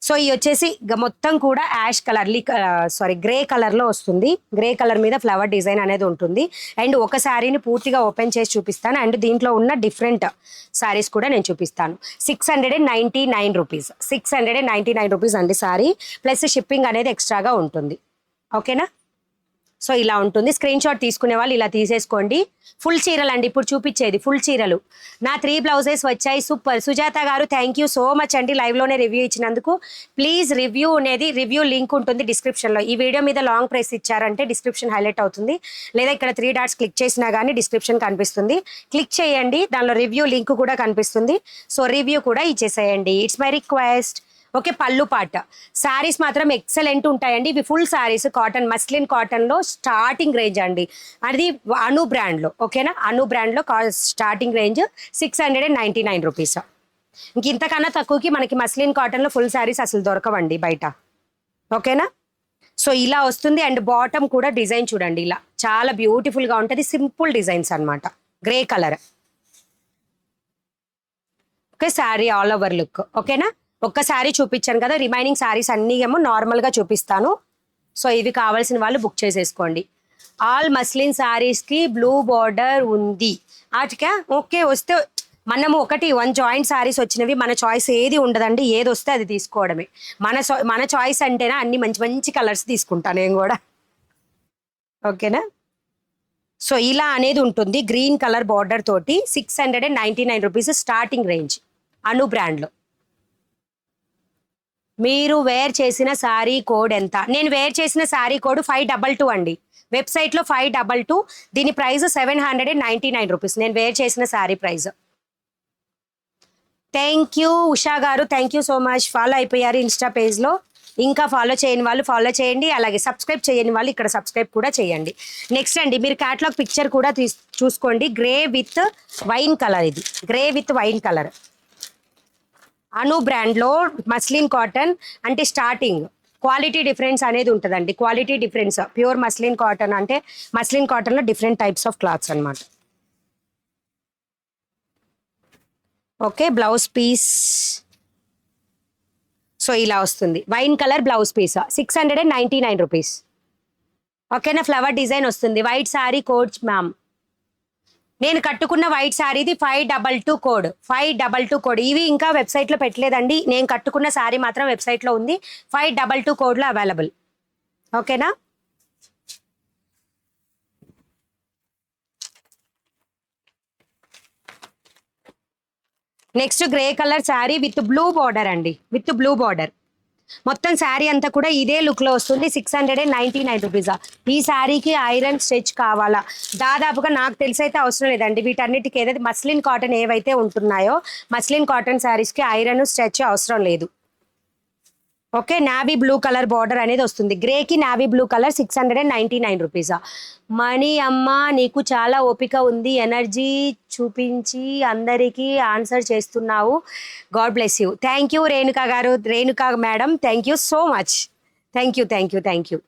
సో ఈ వచ్చేసి మొత్తం కూడా యాష్ కలర్ గ్రే కలర్ లో వస్తుంది. గ్రే కలర్ మీద ఫ్లవర్ డిజైన్ అనేది ఉంటుంది. అండ్ ఒక శారీని పూర్తిగా ఓపెన్ చేసి చూపిస్తాను. అండ్ దీంట్లో ఉన్న డిఫరెంట్ శారీస్ కూడా నేను చూపిస్తాను. 699 రూపీస్, 699 రూపీస్ అండి శారీ, ప్లస్ షిప్పింగ్ అనేది ఎక్స్ట్రాగా ఉంటుంది. ఓకేనా? సో ఇలా ఉంటుంది. స్క్రీన్ షాట్ తీసుకునే వాళ్ళు ఇలా తీసేసుకోండి. ఫుల్ చీరలు అండి ఇప్పుడు చూపించేది, ఫుల్ చీరలు. నా 3 బ్లౌజెస్ వచ్చాయి. సూపర్ సుజాత గారు, థ్యాంక్ యూ సో మచ్ అండి లైవ్లోనే రివ్యూ ఇచ్చినందుకు. ప్లీజ్ రివ్యూ లింక్ ఉంటుంది డిస్క్రిప్షన్లో. ఈ వీడియో మీద లాంగ్ ప్రెస్ ఇచ్చారంటే డిస్క్రిప్షన్ హైలైట్ అవుతుంది, లేదా ఇక్కడ 3 డాట్స్ క్లిక్ చేసినా కానీ డిస్క్రిప్షన్ కనిపిస్తుంది. క్లిక్ చేయండి, దానిలో రివ్యూ లింక్ కూడా కనిపిస్తుంది. సో రివ్యూ కూడా ఇచ్చేసేయండి. It's my request. ఓకే, పళ్ళు పాట శారీస్ మాత్రం ఎక్సలెంట్ ఉంటాయండి. ఇవి ఫుల్ శారీస్ కాటన్, మస్లిన్ కాటన్లో స్టార్టింగ్ రేంజ్ అండి. అది అను బ్రాండ్లో. ఓకేనా? అను బ్రాండ్లో స్టార్టింగ్ రేంజ్ 699 రూపీస్. ఇంతకన్నా తక్కువకి మనకి మస్లిన్ కాటన్లో ఫుల్ శారీస్ అసలు దొరకవండి బయట. ఓకేనా? సో ఇలా వస్తుంది. అండ్ బాటమ్ కూడా డిజైన్ చూడండి, ఇలా చాలా బ్యూటిఫుల్గా ఉంటుంది. సింపుల్ డిజైన్స్ అనమాట. Grey colour. Okay, sari all over look. ఓకేనా? ఒక్క శారీ చూపించాను కదా, రిమైనింగ్ శారీస్ అన్నీ ఏమో నార్మల్గా చూపిస్తాను. సో ఇవి కావాల్సిన వాళ్ళు బుక్ చేసేసుకోండి. ఆల్ మస్లిన్ శారీస్కి బ్లూ బార్డర్ ఉంది. వాటికా ఓకే, వస్తే మనము 1 జాయింట్ శారీస్ వచ్చినవి, మన చాయిస్ ఏది ఉండదండి, ఏది వస్తే అది తీసుకోవడమే. మన చాయిస్ అంటేనా అన్ని మంచి మంచి కలర్స్ తీసుకుంటాను నేను కూడా. ఓకేనా? సో ఇలా అనేది ఉంటుంది గ్రీన్ కలర్ బార్డర్ తోటి. 699 రూపీస్ స్టార్టింగ్ రేంజ్ అను బ్రాండ్లో. మీరు వేర్ చేసిన శారీ కోడ్ ఎంత? నేను వేర్ చేసిన శారీ కోడ్ 522 అండి. వెబ్సైట్లో 522. దీని ప్రైస్ 799 రూపీస్. నేను వేర్ చేసిన sari price. Thank you Usha గారు, thank you so much. Follow అయిపోయారు ఇన్స్టా పేజ్లో. ఇంకా ఫాలో చేయని వాళ్ళు ఫాలో చేయండి. అలాగే సబ్స్క్రైబ్ చేయని వాళ్ళు ఇక్కడ సబ్స్క్రైబ్ కూడా చేయండి. నెక్స్ట్ అండి, మీరు క్యాటలాగ్ పిక్చర్ కూడా చూసుకోండి. Grey with wine colour. ఇది grey with wine colour. Anu బ్రాండ్లో మస్లిన్ కాటన్ అంటే స్టార్టింగ్ క్వాలిటీ డిఫరెన్స్ అనేది ఉంటుందండి. Quality difference pure muslin cotton అంటే మస్లిన్ కాటన్లో డిఫరెంట్ టైప్స్ ఆఫ్ క్లాత్స్ అనమాట. ఓకే, బ్లౌజ్ పీస్ సో ఇలా వస్తుంది. Wine colour blouse piece 699 rupees. ఓకేనా? ఫ్లవర్ డిజైన్ వస్తుంది. White sari code ma'am. నేను కట్టుకున్న వైట్ శారీది 522 కోడ్. 522 కోడ్. ఇవి ఇంకా వెబ్సైట్లో పెట్టలేదండి. నేను కట్టుకున్న శారీ మాత్రం వెబ్సైట్లో ఉంది. 522 కోడ్లో అవైలబుల్. ఓకేనా? Next grey colour sari with blue border అండి, విత్ బ్లూ బార్డర్. మొత్తం శారీ అంతా కూడా ఇదే లుక్లో వస్తుంది. 699 రూపీస్. ఈ శారీకి ఐరన్ స్టిచ్ కావాలా? దాదాపుగా నాకు తెలిసైతే అవసరం లేదండి. వీటన్నిటికీ ఏదైతే మస్లిన్ కాటన్ ఏవైతే ఉంటున్నాయో మస్లిన్ కాటన్ శారీస్కి ఐరన్ స్టిచ్ అవసరం లేదు. Okay, navy blue colour border అనేది వస్తుంది. గ్రేకి నావీ బ్లూ కలర్ 699 రూపీస్. మణి అమ్మ నీకు చాలా ఓపిక ఉంది, ఎనర్జీ చూపించి అందరికీ ఆన్సర్ చేస్తున్నావు. God bless you. Thank you Renuka గారు, Renuka madam, thank you so much. Thank you.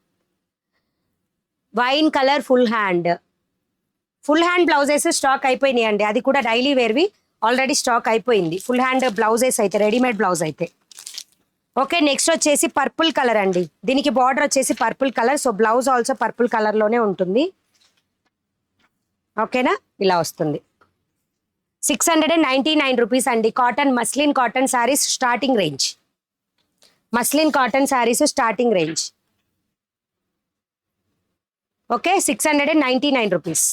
Wine colour full hand blouses stock అయిపోయినాయి అండి. అది కూడా డైలీ వేర్వి ఆల్రెడీ స్టాక్ అయిపోయింది. ఫుల్ హ్యాండ్ బ్లౌజెస్ అయితే, రెడీమేడ్ బ్లౌజ్ అయితే. ఓకే, నెక్స్ట్ వచ్చేసి పర్పుల్ కలర్ అండి. దీనికి బార్డర్ వచ్చేసి purple colour. So blouse also purple కలర్లోనే ఉంటుంది. ఓకేనా? ఇలా వస్తుంది. 699 రూపీస్ అండి. Cotton muslin cotton sarees starting range. Muslin cotton sarees starting range. Okay, 699 rupees.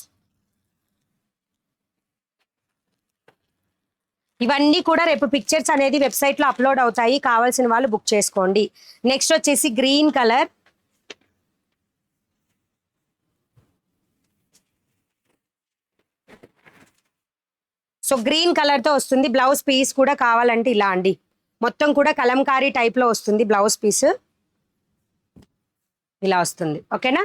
ఇవన్నీ కూడా రేపు పిక్చర్స్ అనేది వెబ్సైట్లో అప్లోడ్ అవుతాయి. కావాల్సిన వాళ్ళు బుక్ చేసుకోండి. నెక్స్ట్ వచ్చేసి గ్రీన్ కలర్. సో గ్రీన్ కలర్తో వస్తుంది. బ్లౌజ్ పీస్ కూడా కావాలంటే ఇలా అండి, మొత్తం కూడా కలంకారీ టైప్లో వస్తుంది. బ్లౌజ్ పీస్ ఇలా వస్తుంది. ఓకేనా?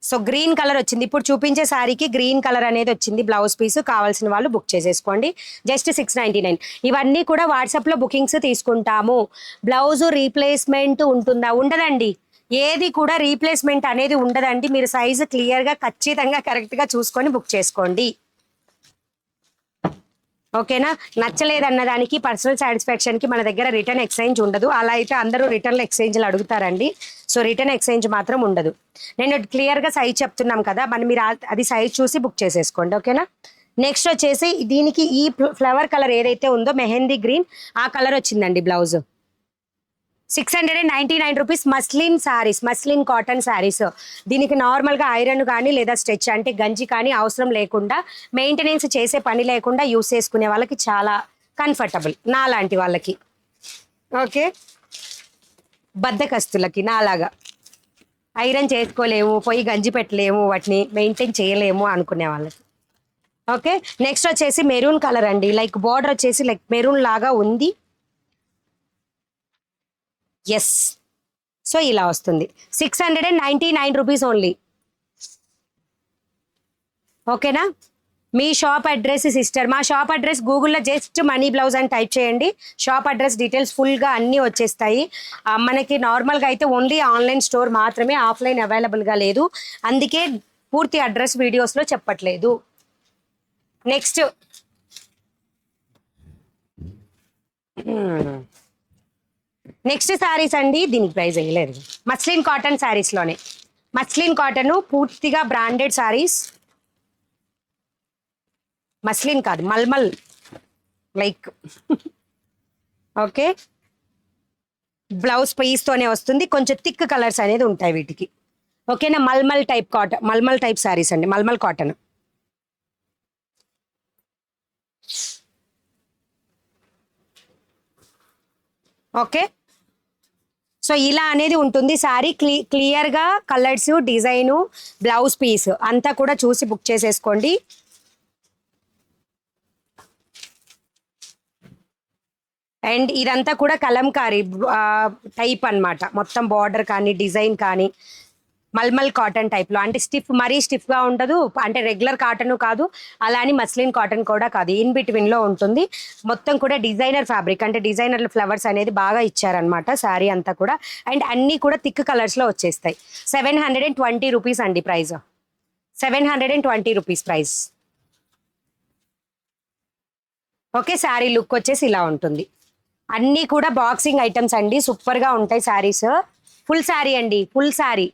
సో గ్రీన్ కలర్ వచ్చింది. ఇప్పుడు చూపించే శారీకి గ్రీన్ కలర్ అనేది వచ్చింది బ్లౌజ్ పీస్. కావాల్సిన వాళ్ళు బుక్ చేసేసుకోండి. జస్ట్ 699. ఇవన్నీ కూడా వాట్సాప్లో బుకింగ్స్ తీసుకుంటాము. బ్లౌజ్ రీప్లేస్మెంట్ ఉంటుందా? ఉండదండి. ఏది కూడా రీప్లేస్మెంట్ అనేది ఉండదండి. మీరు సైజు క్లియర్గా ఖచ్చితంగా కరెక్ట్గా చూసుకొని బుక్ చేసుకోండి. ఓకేనా, నచ్చలేదన్న దానికి పర్సనల్ సాటిస్ఫాక్షన్కి మన దగ్గర రిటర్న్ ఎక్స్చేంజ్ ఉండదు. అలా అయితే అందరూ రిటర్న్ ఎక్స్చేంజ్లు అడుగుతారండి. సో రిటర్న్ ఎక్స్చేంజ్ మాత్రం ఉండదు. నేను క్లియర్గా సైజ్ చెప్తున్నాం కదా, మరి మీరు అది సైజ్ చూసి బుక్ చేసేసుకోండి. ఓకేనా. నెక్స్ట్ వచ్చేసి దీనికి ఈ ఫ్లవర్ కలర్ ఏదైతే ఉందో మెహందీ గ్రీన్, ఆ కలర్ వచ్చిందండి blouse. 699 rupees. Muslin saris, muslin cotton saris. దీనికి నార్మల్గా ఐరన్ కానీ లేదా స్ట్రెచ్ అంటే గంజి కానీ అవసరం లేకుండా, మెయింటెనెన్స్ చేసే పని లేకుండా యూస్ చేసుకునే వాళ్ళకి చాలా కంఫర్టబుల్, నా లాంటి వాళ్ళకి. ఓకే, బద్దకస్తులకి నాలాగా ఐరన్ చేసుకోలేము, పొయ్యి గంజి పెట్టలేము, వాటిని మెయింటైన్ చేయలేము అనుకునే వాళ్ళకి. ఓకే, నెక్స్ట్ వచ్చేసి మెరూన్ కలర్ అండి. లైక్ బార్డర్ వచ్చేసి లైక్ మెరూన్ లాగా ఉంది. ఎస్, సో ఇలా వస్తుంది. 699 రూపీస్ ఓన్లీ. ఓకేనా. మీ షాప్ అడ్రస్ సిస్టర్, మా షాప్ అడ్రస్ గూగుల్లో జస్ట్ మనీ బ్లౌజ్ అని టైప్ చేయండి. షాప్ అడ్రస్ డీటెయిల్స్ ఫుల్గా అన్నీ వచ్చేస్తాయి. మనకి నార్మల్గా అయితే ఓన్లీ ఆన్లైన్ స్టోర్ మాత్రమే, ఆఫ్లైన్ అవైలబుల్గా లేదు. అందుకే పూర్తి అడ్రస్ వీడియోస్లో చెప్పట్లేదు. నెక్స్ట్ నెక్స్ట్ శారీస్ అండి. దీనికి ప్రైస్ వేయలేదు. మస్లిన్ కాటన్ శారీస్లోనే, మస్లిన్ కాటన్ పూర్తిగా బ్రాండెడ్ శారీస్. మస్లిన్ కాదు, మల్మల్ లైక్. ఓకే, బ్లౌజ్ పీస్తోనే వస్తుంది. కొంచెం థిక్ కలర్స్ అనేది ఉంటాయి వీటికి. ఓకేనా. మల్మల్ టైప్ కాటన్, మల్మల్ టైప్ శారీస్ అండి, మల్మల్ కాటన్. ఓకే, సో ఇలా అనేది ఉంటుంది శారీ. క్లియర్గా కలర్స్, డిజైను, బ్లౌజ్ పీస్ అంతా కూడా చూసి బుక్ చేసేసుకోండి. అండ్ ఇదంతా కూడా కలంకారీ టైప్ అన్నమాట. మొత్తం బార్డర్ కానీ డిజైన్ కానీ మల్మల్ కాటన్ టైప్లో, అంటే స్టిఫ్, మరీ స్టిఫ్గా ఉండదు, అంటే రెగ్యులర్ కాటన్ కాదు, అలా అని మస్లిన్ కాటన్ కూడా కాదు, ఇన్ బిట్వీన్లో ఉంటుంది. మొత్తం కూడా డిజైనర్ ఫ్యాబ్రిక్, అంటే డిజైనర్ ఫ్లవర్స్ అనేది బాగా ఇచ్చారనమాట శారీ అంతా కూడా. అండ్ అన్నీ కూడా థిక్ కలర్స్లో వచ్చేస్తాయి. 720 రూపీస్ అండి price. 720 rupees price. Okay, sari look వచ్చేసి ఇలా ఉంటుంది. అన్నీ కూడా బాక్సింగ్ ఐటమ్స్ అండి, సూపర్గా ఉంటాయి శారీస్. ఫుల్ శారీ అండి, ఫుల్ శారీ.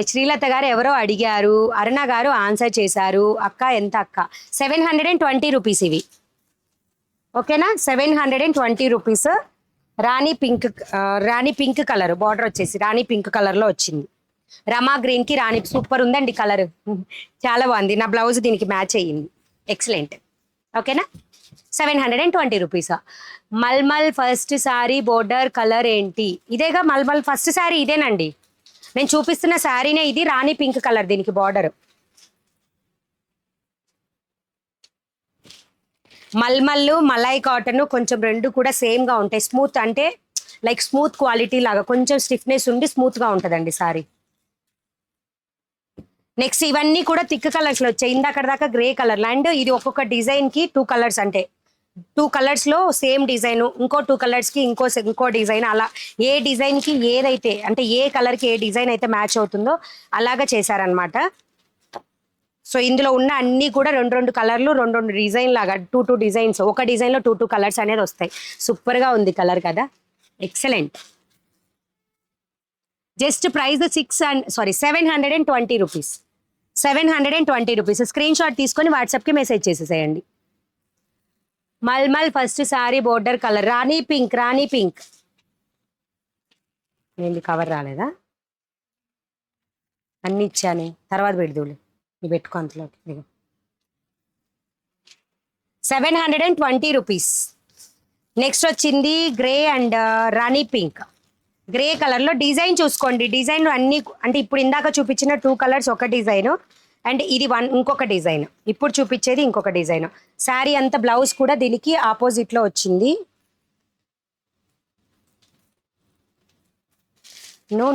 శ్రీలత గారు ఎవరో అడిగారు, అరుణ గారు ఆన్సర్ చేశారు. అక్క ఎంత అక్క? 720 రూపీస్ ఇవి. ఓకేనా, 720 రూపీస్. రాణి పింక్ కలర్ బార్డర్ వచ్చేసి రాణి పింక్ కలర్లో వచ్చింది. రమా గ్రీన్కి రాణి, సూపర్ ఉందండి కలర్, చాలా బాగుంది. నా బ్లౌజ్ దీనికి మ్యాచ్ అయ్యింది, ఎక్సలెంట్. ఓకేనా, 720 రూపీస్. మల్మల్ ఫస్ట్ శారీ బోర్డర్ కలర్ ఏంటి? ఇదేగా మల్మల్ ఫస్ట్ శారీ, ఇదేనండి నేను చూపిస్తున్న శారీనే. ఇది రాణి పింక్ కలర్, దీనికి బార్డర్. మల్మల్, మలై కాటన్ కొంచెం రెండు కూడా సేమ్గా ఉంటాయి. స్మూత్ అంటే లైక్ స్మూత్ క్వాలిటీ లాగా, కొంచెం స్టిఫ్నెస్ ఉండి స్మూత్గా ఉంటుందండి శారీ. నెక్స్ట్ ఇవన్నీ కూడా థిక్ కలర్స్లో వచ్చాయి. ఇందాక దాకా గ్రే కలర్. అండ్ ఇది ఒక్కొక్క డిజైన్కి 2 కలర్స్, అంటే 2 కలర్స్లో సేమ్ డిజైన్, ఇంకో 2 కలర్స్కి ఇంకో డిజైన్, అలా ఏ డిజైన్కి ఏదైతే, అంటే ఏ కలర్కి ఏ డిజైన్ అయితే మ్యాచ్ అవుతుందో అలాగా చేశారనమాట. సో ఇందులో ఉన్న అన్నీ కూడా 2 కలర్లు, 2 డిజైన్ లాగా, 2 డిజైన్స్, ఒక డిజైన్లో 2 కలర్స్ అనేది వస్తాయి. సూపర్గా ఉంది కలర్ కదా, excellent. Just price 720 rupees. 720 rupees. Screen shot తీసుకొని వాట్సాప్కి మెసేజ్ చేసేసేయండి. మల్మల్ first sari border colour rani pink. Rani pink ఏంటి కవర్ రాలేదా? అన్ని ఇచ్చానే, తర్వాత పెడదులే, నీ పెట్టుకో అంతలోకి. 720 రూపీస్. నెక్స్ట్ వచ్చింది grey and rani pink. Grey కలర్లో డిజైన్ చూసుకోండి. డిజైన్ అన్ని, అంటే ఇప్పుడు ఇందాక చూపించిన 2 కలర్స్ ఒక డిజైన్, అండ్ ఇది ఇంకొక డిజైన్, ఇప్పుడు చూపించేది ఇంకొక డిజైన్. శారీ అంతా బ్లౌజ్ కూడా దీనికి ఆపోజిట్లో వచ్చింది.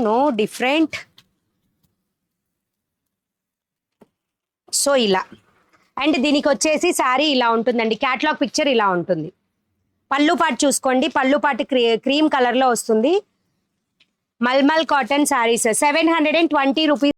No different. సో ఇలా, అండ్ దీనికి వచ్చేసి శారీ ఇలా ఉంటుందండి. క్యాటలాగ్ పిక్చర్ ఇలా ఉంటుంది. పళ్ళు పాటు చూసుకోండి, పళ్ళు పాటు క్రీమ్ కలర్లో వస్తుంది. Mulmul cotton saris 720 rupees.